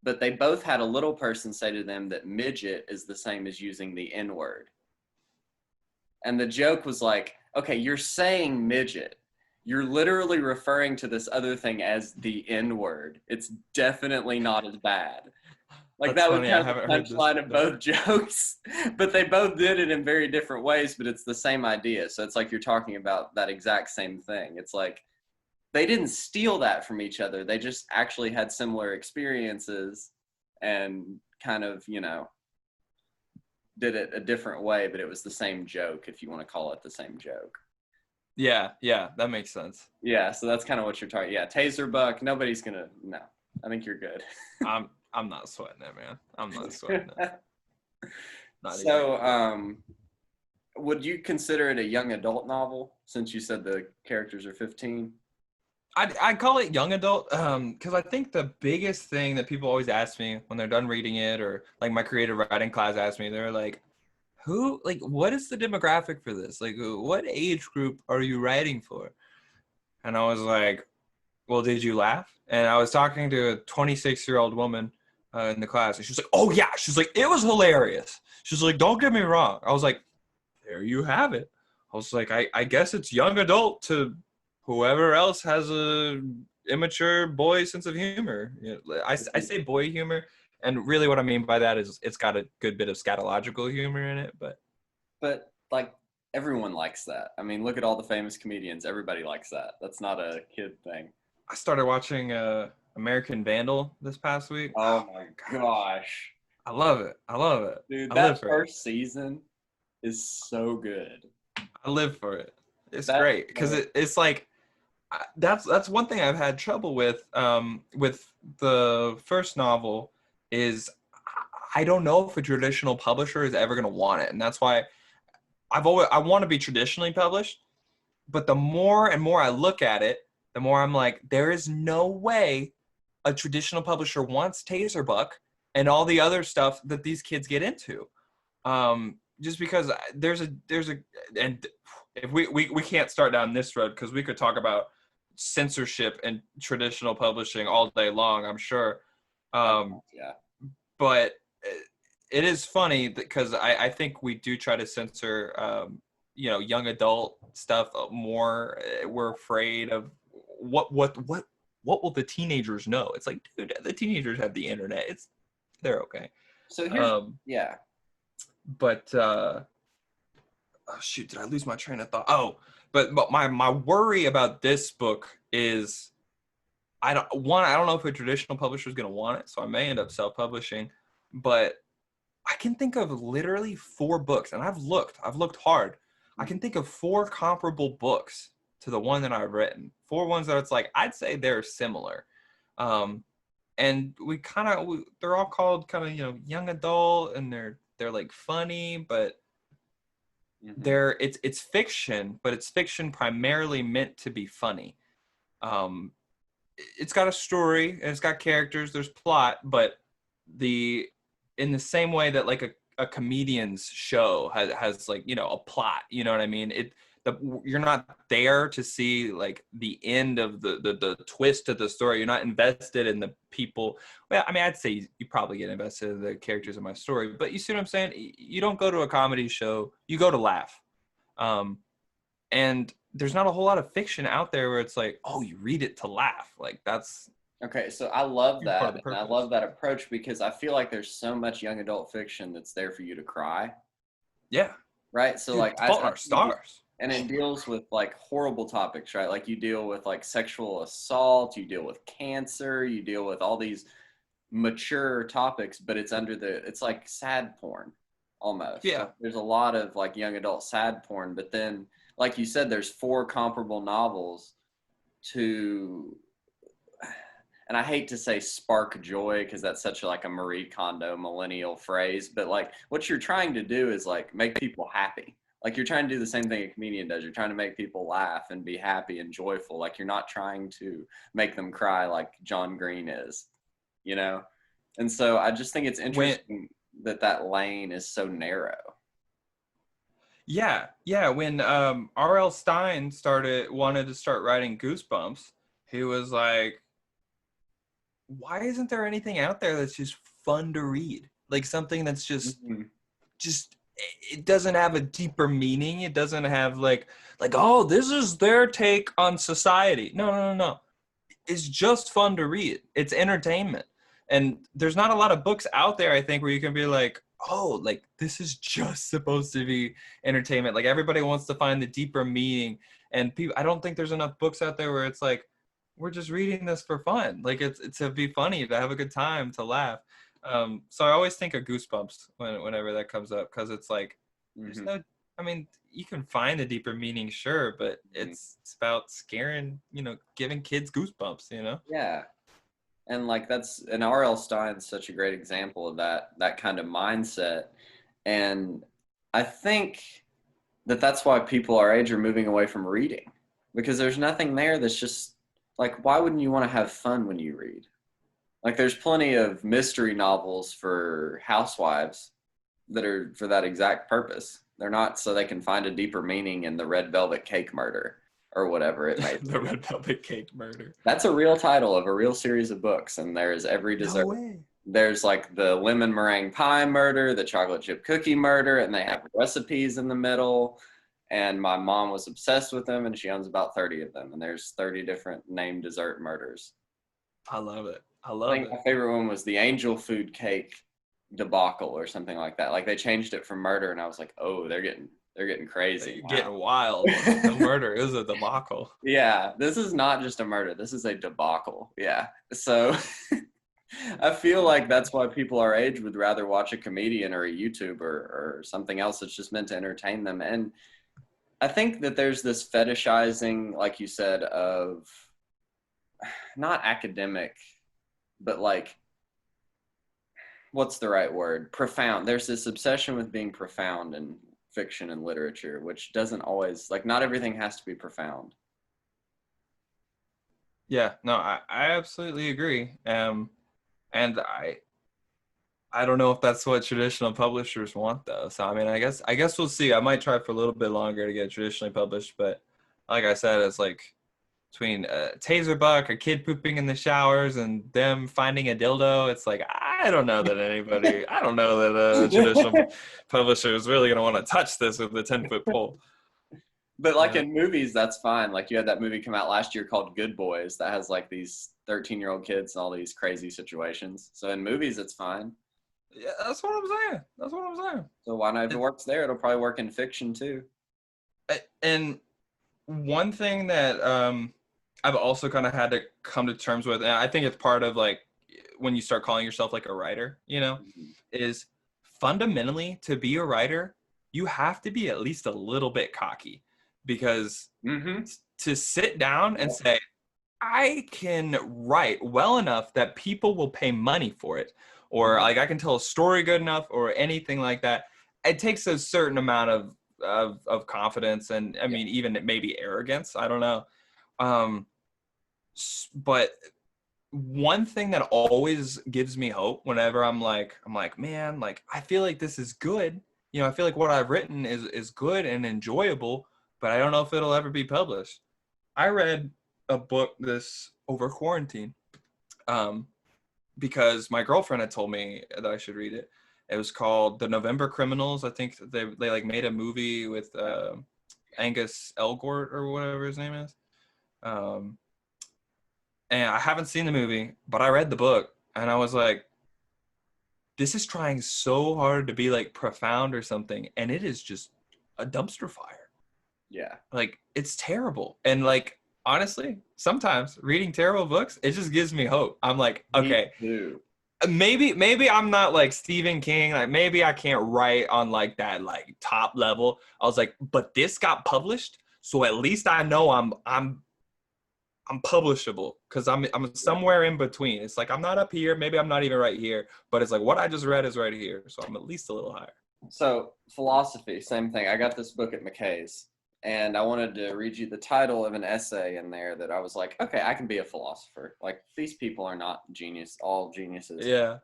But they both had a little person say to them that midget is the same as using the N-word. And the joke was like, okay, you're saying midget. You're literally referring to this other thing as the N-word. It's definitely not as bad. Like That's that was funny, kind I of the haven't heard this punchline of both jokes, but they both did it in very different ways, but it's the same idea. So it's like you're talking about that exact same thing. It's like they didn't steal that from each other. They just actually had similar experiences and kind of, did it a different way, but it was the same joke, if you want to call it the same joke. Yeah, that makes sense. Yeah, so that's kind of what you're talking. Yeah, taser buck, nobody's going to, no, I think you're good. I'm not sweating it, man. I'm not sweating it. So, would you consider it a young adult novel since you said the characters are 15? I call it young adult because I think the biggest thing that people always ask me when they're done reading it, or like my creative writing class asked me, they're like, what is the demographic for this? Like, what age group are you writing for? And I was like, well, did you laugh? And I was talking to a 26-year-old woman in the class, and she was like, oh yeah. She's like, it was hilarious. She's like, don't get me wrong. I was like, there you have it. I was like, I guess it's young adult to whoever else has a immature boy sense of humor. I say boy humor, and really what I mean by that is it's got a good bit of scatological humor in it, but like everyone likes that. I mean, look at all the famous comedians. Everybody likes that. That's not a kid thing. I started watching American Vandal this past week. Oh my gosh. I love it. Dude, that first season is so good. I live for it. It's great because it's like that's one thing I've had trouble with the first novel is I don't know if a traditional publisher is ever going to want it, and that's why I want to be traditionally published, but the more and more I look at it, the more I'm like, there is no way a traditional publisher wants Taserbuck and all the other stuff that these kids get into. Just because there's a and if we can't start down this road because we could talk about censorship and traditional publishing all day long, I'm sure. Yeah. But it is funny because I think we do try to censor, young adult stuff more. We're afraid of what will the teenagers know? It's like, dude, the teenagers have the internet. They're okay. So here's, yeah. But oh shoot, did I lose my train of thought? Oh, but my worry about this book is I don't know if a traditional publisher is going to want it, so I may end up self-publishing. But I can think of literally 4 books, and I've looked hard. I can think of 4 comparable books to the one that I've written. 4 ones that it's like I'd say they're similar. And they're all called kind of, you know, young adult, and they're like funny, but it's fiction, but it's fiction primarily meant to be funny. It's got a story and it's got characters, there's plot, but in the same way that like a comedian's show has like, you know, a plot, you know what I mean? You're not there to see like the end of the twist of the story. You're not invested in the people. Well, I mean, I'd say you probably get invested in the characters of my story, but you see what I'm saying? You don't go to a comedy show, you go to laugh. And there's not a whole lot of fiction out there where it's like, oh, you read it to laugh. Like that's Okay, so I love part of that, the and I purpose. love that approach because I feel like there's so much young adult fiction that's there for you to cry, Yeah. right? So Dude, like Fault in I Our Stars. and it deals with like horrible topics, right? Like you deal with like sexual assault, you deal with cancer, you deal with all these mature topics, but it's like sad porn almost. Yeah. Like, there's a lot of like young adult sad porn, but then like you said, there's 4 comparable novels to, and I hate to say spark joy because that's such like a Marie Kondo millennial phrase, but like what you're trying to do is like make people happy. Like you're trying to do the same thing a comedian does. You're trying to make people laugh and be happy and joyful. Like you're not trying to make them cry like John Green is, you know? And so I just think it's interesting that lane is so narrow. Yeah. When R.L. Stein wanted to start writing Goosebumps, he was like, why isn't there anything out there that's just fun to read? Like something that's just it doesn't have a deeper meaning. It doesn't have like oh, this is their take on society. No. It's just fun to read. It's entertainment. And there's not a lot of books out there, I think, where you can be like, oh, like this is just supposed to be entertainment. Like everybody wants to find the deeper meaning. And I don't think there's enough books out there where it's like, we're just reading this for fun. Like it's to be funny, to have a good time, to laugh. So I always think of Goosebumps whenever that comes up, because it's like, there's no, I mean, you can find the deeper meaning, sure, but it's about scaring, you know, giving kids goosebumps, you know? Yeah. And like and R.L. Stein's such a great example of that kind of mindset. And I think that's why people our age are moving away from reading, because there's nothing there that's just like, why wouldn't you want to have fun when you read? Like there's plenty of mystery novels for housewives that are for that exact purpose. They're not so they can find a deeper meaning in the red velvet cake murder or whatever it may be. The red velvet cake murder. That's a real title of a real series of books, and there's every dessert. No way. There's like the lemon meringue pie murder, the chocolate chip cookie murder, and they have recipes in the middle. And my mom was obsessed with them, and she owns about 30 of them. And there's 30 different named dessert murders. I love it. I think my favorite one was the angel food cake debacle or something like that. Like they changed it from murder, and I was like, oh, they're getting crazy. Wow. Getting wild. The murder is a debacle. Yeah, this is not just a murder. This is a debacle. Yeah. So I feel like that's why people our age would rather watch a comedian or a YouTuber or something else that's just meant to entertain them. And I think that there's this fetishizing, like you said, of not academic, but like, what's the right word? Profound. There's this obsession with being profound in fiction and literature, which doesn't always, like, not everything has to be profound. Yeah, no, I absolutely agree. And I don't know if that's what traditional publishers want, though. So I mean, I guess we'll see. I might try for a little bit longer to get traditionally published, but like I said, it's like between a taser buck, a kid pooping in the showers, and them finding a dildo. It's like I don't know that a traditional publisher is really gonna want to touch this with a 10-foot pole. But like in movies, that's fine. Like you had that movie come out last year called Good Boys that has like these 13-year-old kids and all these crazy situations. So in movies, it's fine. Yeah, that's what I'm saying. So why not? If it works there, it'll probably work in fiction too. And one thing that I've also kind of had to come to terms with, and I think it's part of like when you start calling yourself like a writer, you know, is fundamentally to be a writer, you have to be at least a little bit cocky, because to sit down and say, I can write well enough that people will pay money for it, or like I can tell a story good enough, or anything like that. It takes a certain amount of confidence, and I mean, even maybe arrogance. I don't know. But one thing that always gives me hope whenever I'm like, man, like I feel like this is good. You know, I feel like what I've written is good and enjoyable, but I don't know if it'll ever be published. I read a book this over quarantine, because my girlfriend had told me that I should read it. It was called The November Criminals. I think they like made a movie with Angus Elgort or whatever his name is. And I haven't seen the movie, but I read the book and I was like, this is trying so hard to be like profound or something, and it is just a dumpster fire. Yeah. Like, it's terrible. And like, honestly, sometimes reading terrible books, it just gives me hope. I'm like, okay, maybe I'm not like Stephen King. Like, maybe I can't write on like that like top level. I was like, but this got published, so at least I know I'm publishable, because I'm somewhere in between. It's like I'm not up here, maybe I'm not even right here, but it's like what I just read is right here, so I'm at least a little higher. So philosophy, same thing. I got this book at McKay's, and I wanted to read you the title of an essay in there that I was like, okay, I can be a philosopher. Like, these people are not all geniuses. Yeah.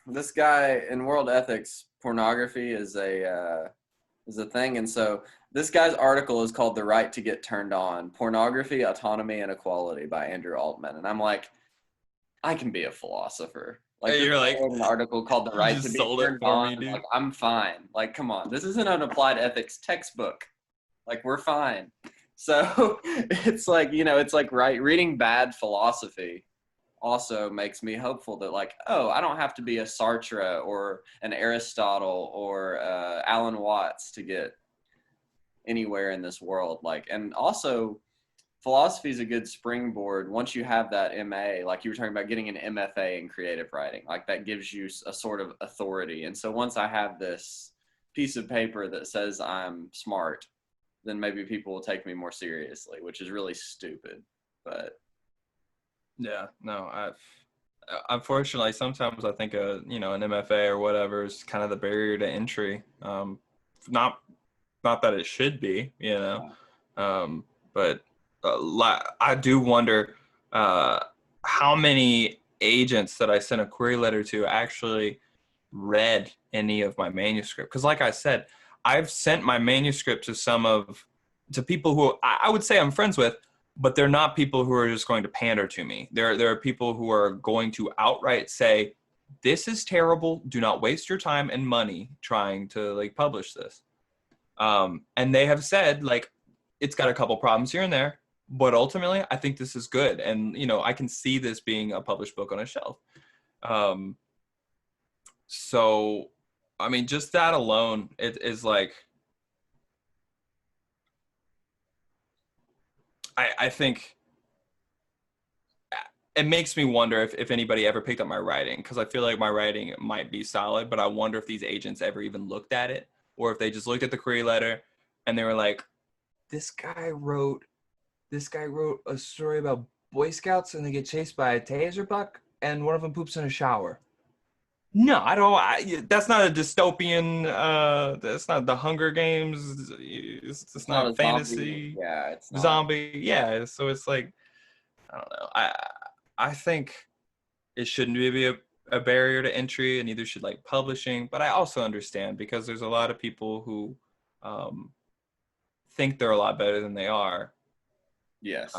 This guy in world ethics, pornography is a thing, and so this guy's article is called "The Right to Get Turned On: Pornography, Autonomy, and Equality" by Andrew Altman, and I'm like, I can be a philosopher. Like, you're like, an article called "The Right to Be Turned On." Me, like, I'm fine. Like, come on, this isn't an applied ethics textbook. Like, we're fine. So it's like, it's like reading bad philosophy also makes me hopeful that, like, oh, I don't have to be a Sartre or an Aristotle or Alan Watts to get anywhere in this world. Like, and also philosophy is a good springboard. Once you have that MA, like you were talking about getting an MFA in creative writing, like that gives you a sort of authority. And so once I have this piece of paper that says I'm smart, then maybe people will take me more seriously, which is really stupid. But yeah, no, unfortunately, sometimes I think an MFA or whatever is kind of the barrier to entry. Not that it should be, but I do wonder how many agents that I sent a query letter to actually read any of my manuscript. Because like I said, I've sent my manuscript to people who I would say I'm friends with, but they're not people who are just going to pander to me. There are people who are going to outright say, this is terrible. Do not waste your time and money trying to like publish this. And they have said, like, it's got a couple problems here and there, but ultimately I think this is good. And, I can see this being a published book on a shelf. So, I mean, just that alone, it is like, I think it makes me wonder if anybody ever picked up my writing, because I feel like my writing might be solid, but I wonder if these agents ever even looked at it, or if they just looked at the query letter and they were like, this guy wrote a story about Boy Scouts and they get chased by a taser buck and one of them poops in a shower. No, I don't. That's not a dystopian. That's not the Hunger Games. It's not fantasy. Zombie. Yeah, it's not. Zombie. Yeah, so it's like, I don't know. I think it shouldn't be a barrier to entry, and neither should like publishing. But I also understand, because there's a lot of people who think they're a lot better than they are. Yes.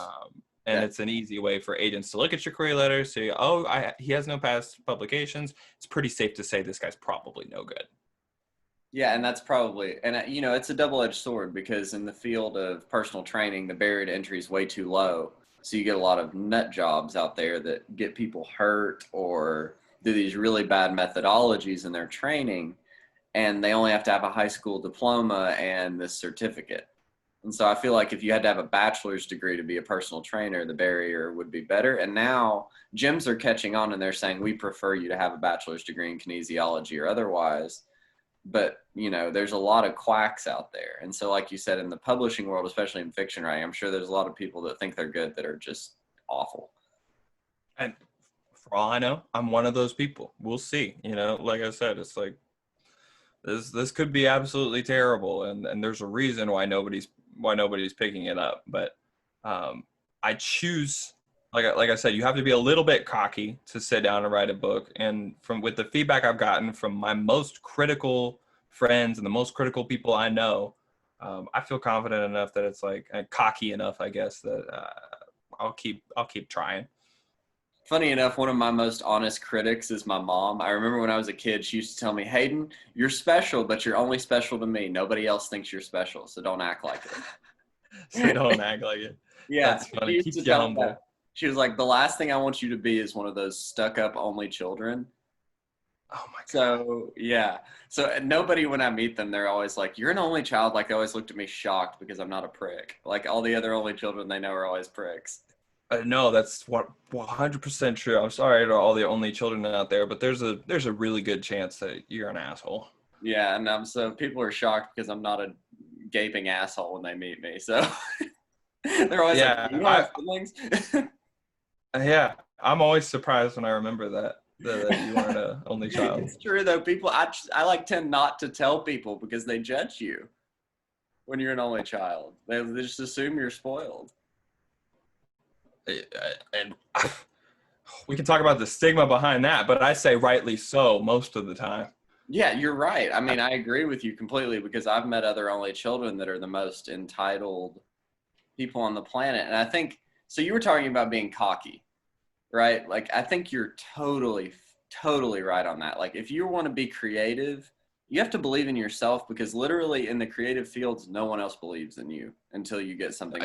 And it's an easy way for agents to look at your query letter, say, oh, he has no past publications. It's pretty safe to say this guy's probably no good. Yeah, and that's probably, and it's a double-edged sword, because in the field of personal training, the barrier to entry is way too low. So you get a lot of nut jobs out there that get people hurt or do these really bad methodologies in their training, and they only have to have a high school diploma and this certificate. And so I feel like if you had to have a bachelor's degree to be a personal trainer, the barrier would be better. And now gyms are catching on, and they're saying, we prefer you to have a bachelor's degree in kinesiology or otherwise, but there's a lot of quacks out there. And so like you said, in the publishing world, especially in fiction writing, I'm sure there's a lot of people that think they're good that are just awful. And for all I know, I'm one of those people. We'll see. Like I said, it's like this could be absolutely terrible, and there's a reason why nobody's picking it up. But I choose, like I said, you have to be a little bit cocky to sit down and write a book. And with the feedback I've gotten from my most critical friends and the most critical people I know, I feel confident enough that it's like cocky enough, I guess, that I'll keep trying. Funny enough, one of my most honest critics is my mom. I remember when I was a kid, she used to tell me, Hayden, you're special, but you're only special to me. Nobody else thinks you're special, so don't act like it. So don't act like it. Yeah, that's funny. Keep you humble. She was like, the last thing I want you to be is one of those stuck-up only children. Oh my God. So yeah. So nobody, when I meet them, they're always like, you're an only child. Like they always looked at me shocked because I'm not a prick. Like all the other only children they know are always pricks. No, that's 100% true. I'm sorry to all the only children out there, but there's a really good chance that you're an asshole. Yeah, and so people are shocked because I'm not a gaping asshole when they meet me. So they're always like, you don't have siblings? Yeah, I'm always surprised when I remember that you weren't an only child. It's true though. People, I like tend not to tell people because they judge you when you're an only child. They just assume you're spoiled. And we can talk about the stigma behind that, but I say rightly so most of the time. Yeah, you're right. I mean, I agree with you completely because I've met other only children that are the most entitled people on the planet. And I think, so you were talking about being cocky, right? Like, I think you're totally right on that. Like, if you want to be creative, you have to believe in yourself because literally in the creative fields, no one else believes in you until you get something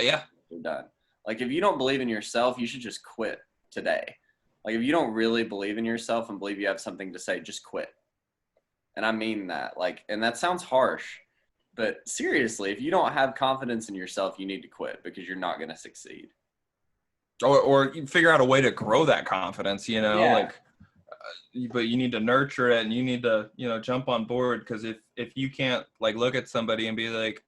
done. Like, if you don't believe in yourself, you should just quit today. Like, if you don't really believe in yourself and believe you have something to say, just quit. And I mean that. Like, and that sounds harsh, but seriously, if you don't have confidence in yourself, you need to quit because you're not going to succeed. Or you figure out a way to grow that confidence, Yeah. But you need to nurture it and you need to, jump on board. Because if you can't like look at somebody and be like,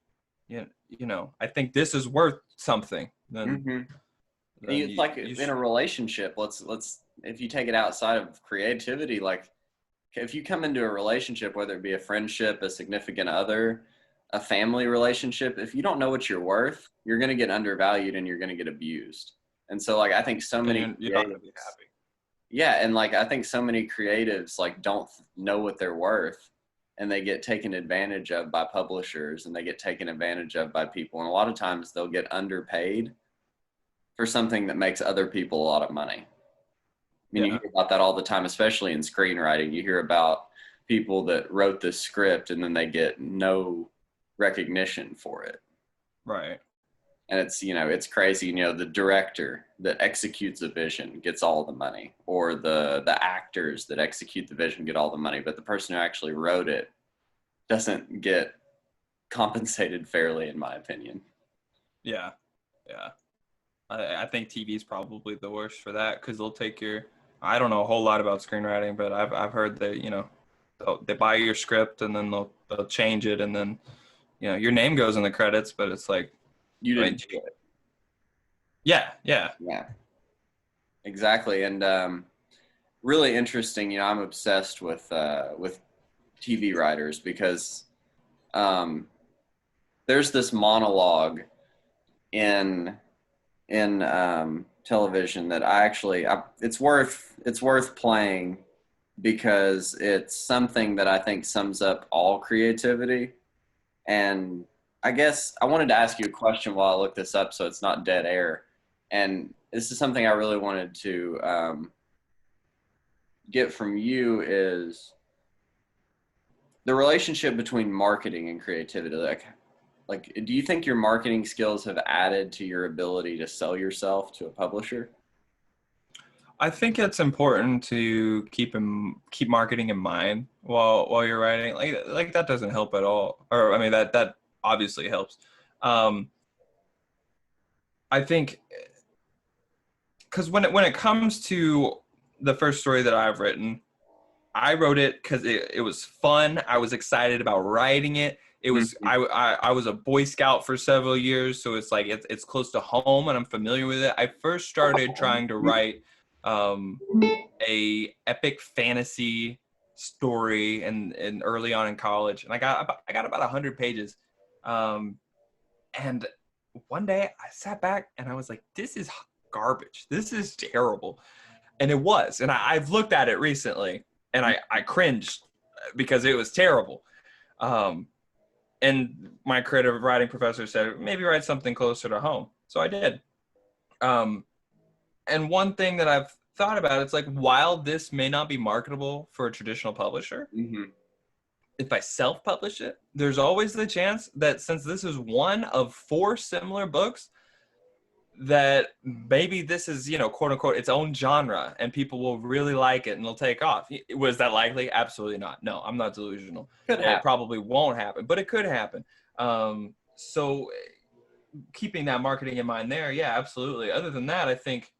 I think this is worth something, then it's like in a relationship, let's if you take it outside of creativity, like if you come into a relationship, whether it be a friendship, a significant other, a family relationship, if you don't know what you're worth, you're going to get undervalued and you're going to get abused. And so like I think so many you're not going to be happy. Yeah, and like I think so many creatives like don't know what they're worth and they get taken advantage of by publishers and they get taken advantage of by people, and a lot of times they'll get underpaid for something that makes other people a lot of money. I mean, you hear about that all the time, especially in screenwriting. You hear about people that wrote this script and then they get no recognition for it. Right. And it's, it's crazy. The director that executes a vision gets all the money, or the actors that execute the vision get all the money, but the person who actually wrote it doesn't get compensated fairly, in my opinion. Yeah. I think TV is probably the worst for that because they'll take I don't know a whole lot about screenwriting, but I've heard that they buy your script and then they'll change it, and then your name goes in the credits, but it's like you didn't do it. Yeah, exactly. And really interesting. I'm obsessed with TV writers because there's this monologue in television that it's worth playing because it's something that I think sums up all creativity. And I guess I wanted to ask you a question while I look this up so it's not dead air. And this is something I really wanted to get from you is the relationship between marketing and creativity. Like, do you think your marketing skills have added to your ability to sell yourself to a publisher? I think it's important to keep marketing in mind while you're writing. Like that doesn't help at all. Or I mean that obviously helps. I think because when it comes to the first story that I've written, I wrote it because it was fun. I was excited about writing it. It was Mhm. I was a Boy Scout for several years, so it's like it's close to home and I'm familiar with it. I first started trying to write um, a epic fantasy story and early on in college, and I got about 100 pages. Um, and one day I sat back and I was like, this is garbage. This is terrible. And it was. And I've looked at it recently and I cringed because it was terrible. Um, and my creative writing professor said, maybe write something closer to home. So I did. Um, and one thing that I've thought about, it's like, while this may not be marketable for a traditional publisher, Mhm. if I self-publish it, there's always the chance that since this is one of 4 similar books, that maybe this is, quote unquote, its own genre and people will really like it and it'll take off. Was that likely? Absolutely not. No, I'm not delusional. Could It happen. probably won't happen, but it could happen. So keeping that marketing in mind there, yeah, absolutely. Other than that, I think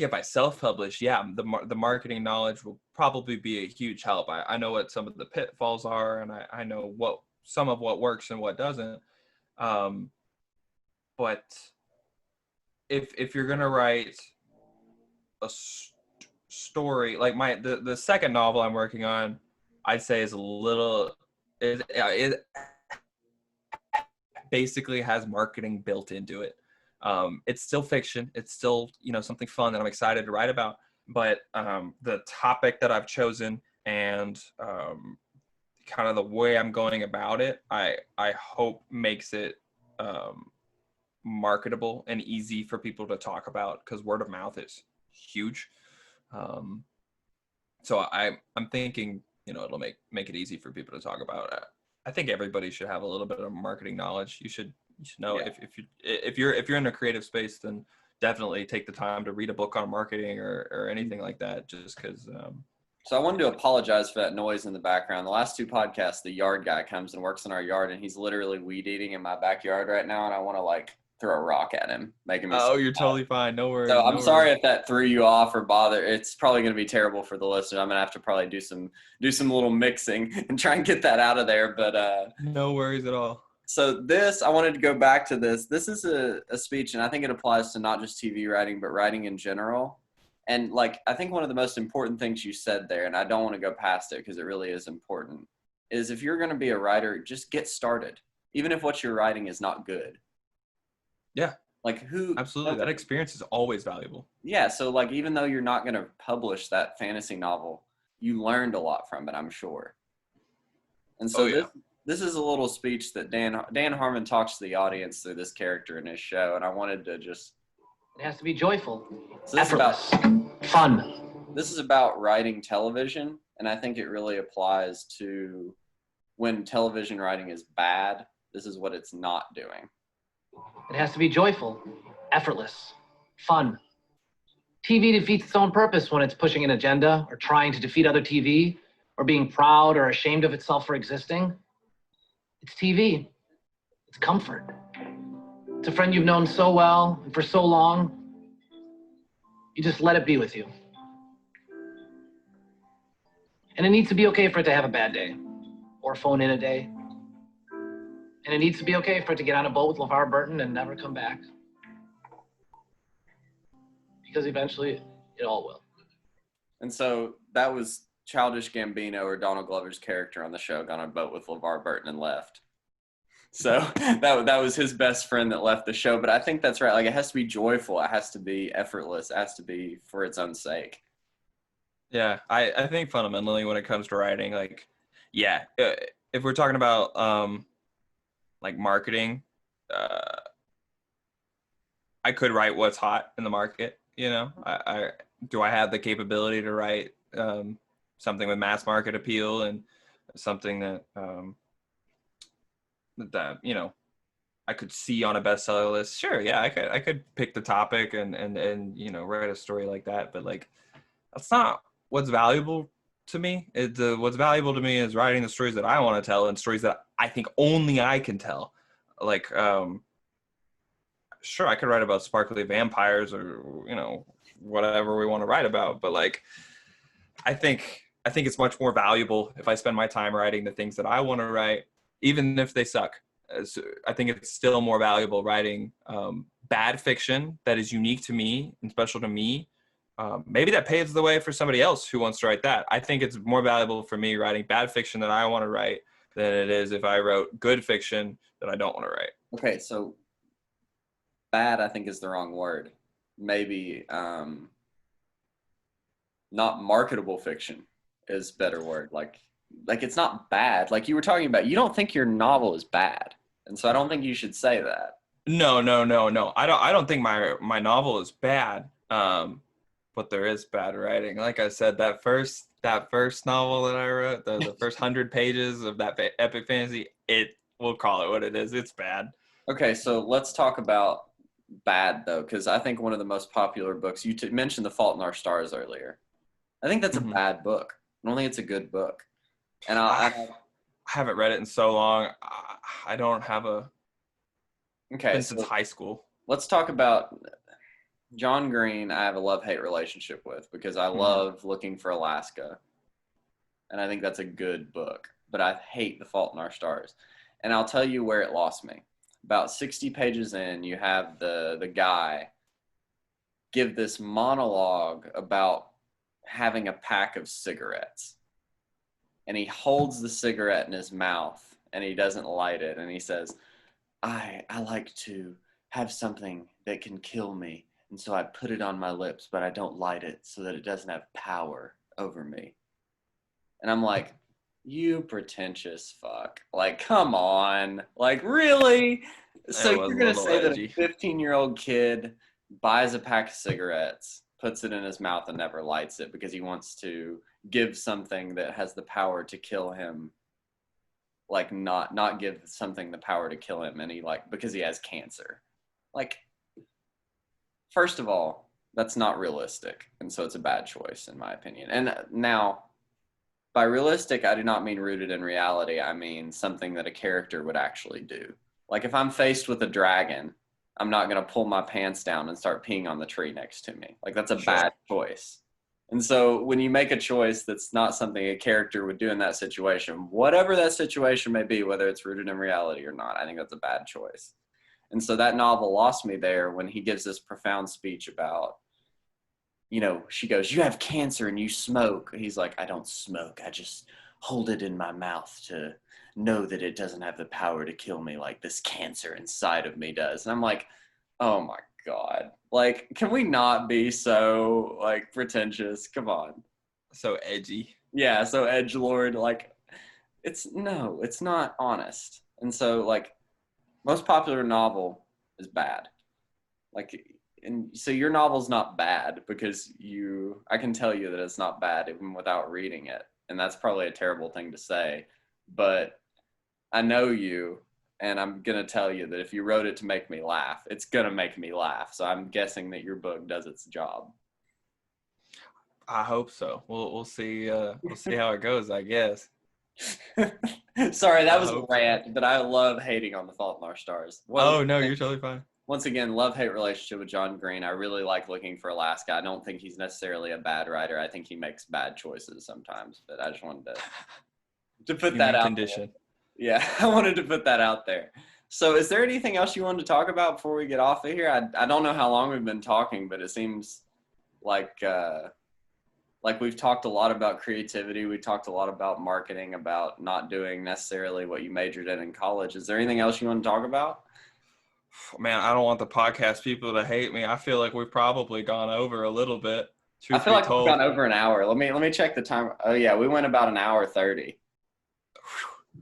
if I self-publish, yeah, the marketing knowledge will probably be a huge help. I know what some of the pitfalls are, and I know some of what works and what doesn't. Um, but if you're gonna write a story like the second novel I'm working on, I'd say is a little it basically has marketing built into it. It's still fiction. It's still something fun that I'm excited to write about. But the topic that I've chosen and kind of the way I'm going about it, I hope makes it um, marketable and easy for people to talk about because word of mouth is huge. Um, so I'm thinking it'll make it easy for people to talk about. I think everybody should have a little bit of marketing knowledge. You should know Yeah. if you're in a creative space, then definitely take the time to read a book on marketing or anything like that. Just because. So I wanted to apologize for that noise in the background. The last 2 podcasts, the yard guy comes and works in our yard, and he's literally weed eating in my backyard right now, and I want to like throw a rock at him, making me so Oh, you're mad. totally fine. No So worries. I'm No sorry worries. if that threw you off or bother. It's probably going to be terrible for the listener. I'm going to have to probably do some little mixing and try and get that out of there. But No worries at all. so this, I wanted to go back to this. This is a speech, and I think it applies to not just TV writing, but writing in general. And like, I think one of the most important things you said there, and I don't want to go past it because it really is important, is if you're going to be a writer, just get started, even if what you're writing is not good. Yeah, Like who, absolutely. That experience is always valuable. yeah. So like, even though you're not going to publish that fantasy novel, you learned a lot from it, I'm sure. And Oh so yeah. this is a little speech that Dan Harmon talks to the audience through this character in his show, and I wanted to just. It has to be joyful, So this is about fun. this is about writing television, and I think it really applies to when television writing is bad. This is what it's not doing. It has to be joyful, effortless, fun. TV defeats its own purpose when it's pushing an agenda or trying to defeat other TV or being proud or ashamed of itself for existing. It's TV. It's comfort. It's a friend you've known so well and for so long. You just let it be with you. And it needs to be okay for it to have a bad day or phone in a day. And it needs to be okay for it to get on a boat with LeVar Burton and never come back. Because eventually it all will. And so that was Childish Gambino, or Donald Glover's character on the show, got on a boat with LeVar Burton and left. So that was his best friend that left the show. But I think that's right. Like, it has to be joyful. It has to be effortless. It has to be for its own sake. Yeah, I think fundamentally when it comes to writing, like, yeah, if we're talking about like marketing, I could write what's hot in the market. I have the capability to write something with mass market appeal and something that I could see on a bestseller list. Sure, yeah, I could pick the topic and write a story like that, but like that's not what's valuable to me. What's valuable to me is writing the stories that I want to tell and stories that I think only I can tell. Like sure, I could write about sparkly vampires or whatever we want to write about, but like I think it's much more valuable if I spend my time writing the things that I want to write, even if they suck. So I think it's still more valuable writing bad fiction that is unique to me and special to me. Maybe that paves the way for somebody else who wants to write that. I think it's more valuable for me writing bad fiction that I want to write than it is if I wrote good fiction that I don't want to write. Okay, so bad I think is the wrong word. Maybe not marketable fiction is a better word. Like it's not bad. Like you were talking about, you don't think your novel is bad. And so I don't think you should say that. No. I don't think my novel is bad. But there is bad writing. Like I said, that first novel that I wrote, the first 100 pages of that epic fantasy, we'll call it what it is. It's bad. Okay, so let's talk about bad though, because I think one of the most popular books, you mentioned The Fault in Our Stars earlier. I think that's a bad book. I don't think it's a good book. And I haven't read it in so long. I don't have okay, since high school. Let's talk about John Green. I have a love-hate relationship with because I love Looking for Alaska. And I think that's a good book. But I hate The Fault in Our Stars. And I'll tell you where it lost me. About 60 pages in, you have the guy give this monologue about having a pack of cigarettes. And he holds the cigarette in his mouth and he doesn't light it. And he says, I like to have something that can kill me. And so I put it on my lips, but I don't light it so that it doesn't have power over me. And I'm like, you pretentious fuck. Like, come on. Like, really? So you're going to say that a 15-year-old kid buys a pack of cigarettes, puts it in his mouth and never lights it because he wants to give something that has the power to kill him, like not give something the power to kill him, and he because he has cancer. Like, first of all, that's not realistic, and so it's a bad choice in my opinion. And now, by realistic, I do not mean rooted in reality. I mean something that a character would actually do. Like if I'm faced with a dragon, I'm not going to pull my pants down and start peeing on the tree next to me. Like that's a bad choice. And so when you make a choice that's not something a character would do in that situation, whatever that situation may be, whether it's rooted in reality or not, I think that's a bad choice. And so that novel lost me there when he gives this profound speech about, she goes, you have cancer and you smoke. He's like, I don't smoke. I just hold it in my mouth to know that it doesn't have the power to kill me like this cancer inside of me does. And I'm like, oh my God. Like, can we not be so pretentious? Come on. So edgy. Yeah, so edgelord. Like, it's not honest. And so most popular novel is bad. And so your novel's not bad because I can tell you that it's not bad even without reading it. And that's probably a terrible thing to say, but I know you, and I'm going to tell you that if you wrote it to make me laugh, it's going to make me laugh. So I'm guessing that your book does its job. I hope so. We'll see. We'll see how it goes, I guess. Sorry, that was a rant, but I love hating on The Fault in Our Stars. No, you're totally fine. Once again, love-hate relationship with John Green. I really like Looking for Alaska. I don't think he's necessarily a bad writer. I think he makes bad choices sometimes, but I just wanted to put that out condition. Yeah, I wanted to put that out there. So is there anything else you wanted to talk about before we get off of here? I don't know how long we've been talking, but it seems like we've talked a lot about creativity. We talked a lot about marketing, about not doing necessarily what you majored in college. Is there anything else you want to talk about? Man, I don't want the podcast people to hate me. I feel like we've probably gone over a little bit. I feel like we've gone over an hour. Let me check the time. Oh yeah, we went about an hour 30.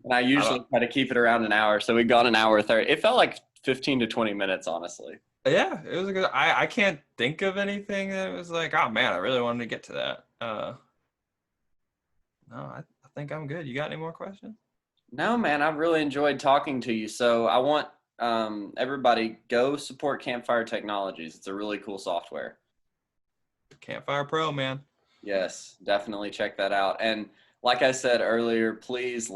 And I usually try to keep it around an hour, so we got an hour 30. It felt like 15 to 20 minutes, honestly. Yeah, it was a good. I can't think of anything that was like, oh man, I really wanted to get to that. No, I think I'm good. You got any more questions? No, man, I've really enjoyed talking to you. So I want everybody go support Campfire Technologies. It's a really cool software. Campfire Pro, man. Yes, definitely check that out. And like I said earlier, please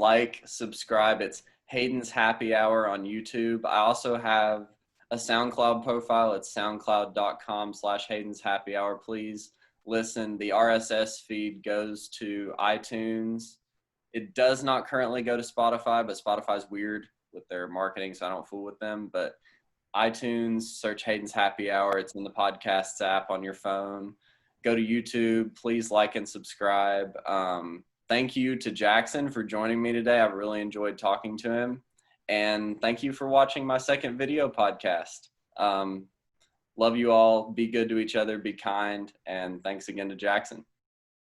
subscribe. It's Hayden's Happy Hour on YouTube. I also have a SoundCloud profile. It's soundcloud.com/Hayden's Happy Hour. Please listen. The RSS feed goes to iTunes. It does not currently go to Spotify, but Spotify's weird with their marketing, so I don't fool with them. But iTunes, search Hayden's Happy Hour. It's in the podcasts app on your phone. Go to YouTube. Please like and subscribe. Thank you to Jackson for joining me today. I've really enjoyed talking to him. And thank you for watching my second video podcast. Love you all. Be good to each other. Be kind. And thanks again to Jackson.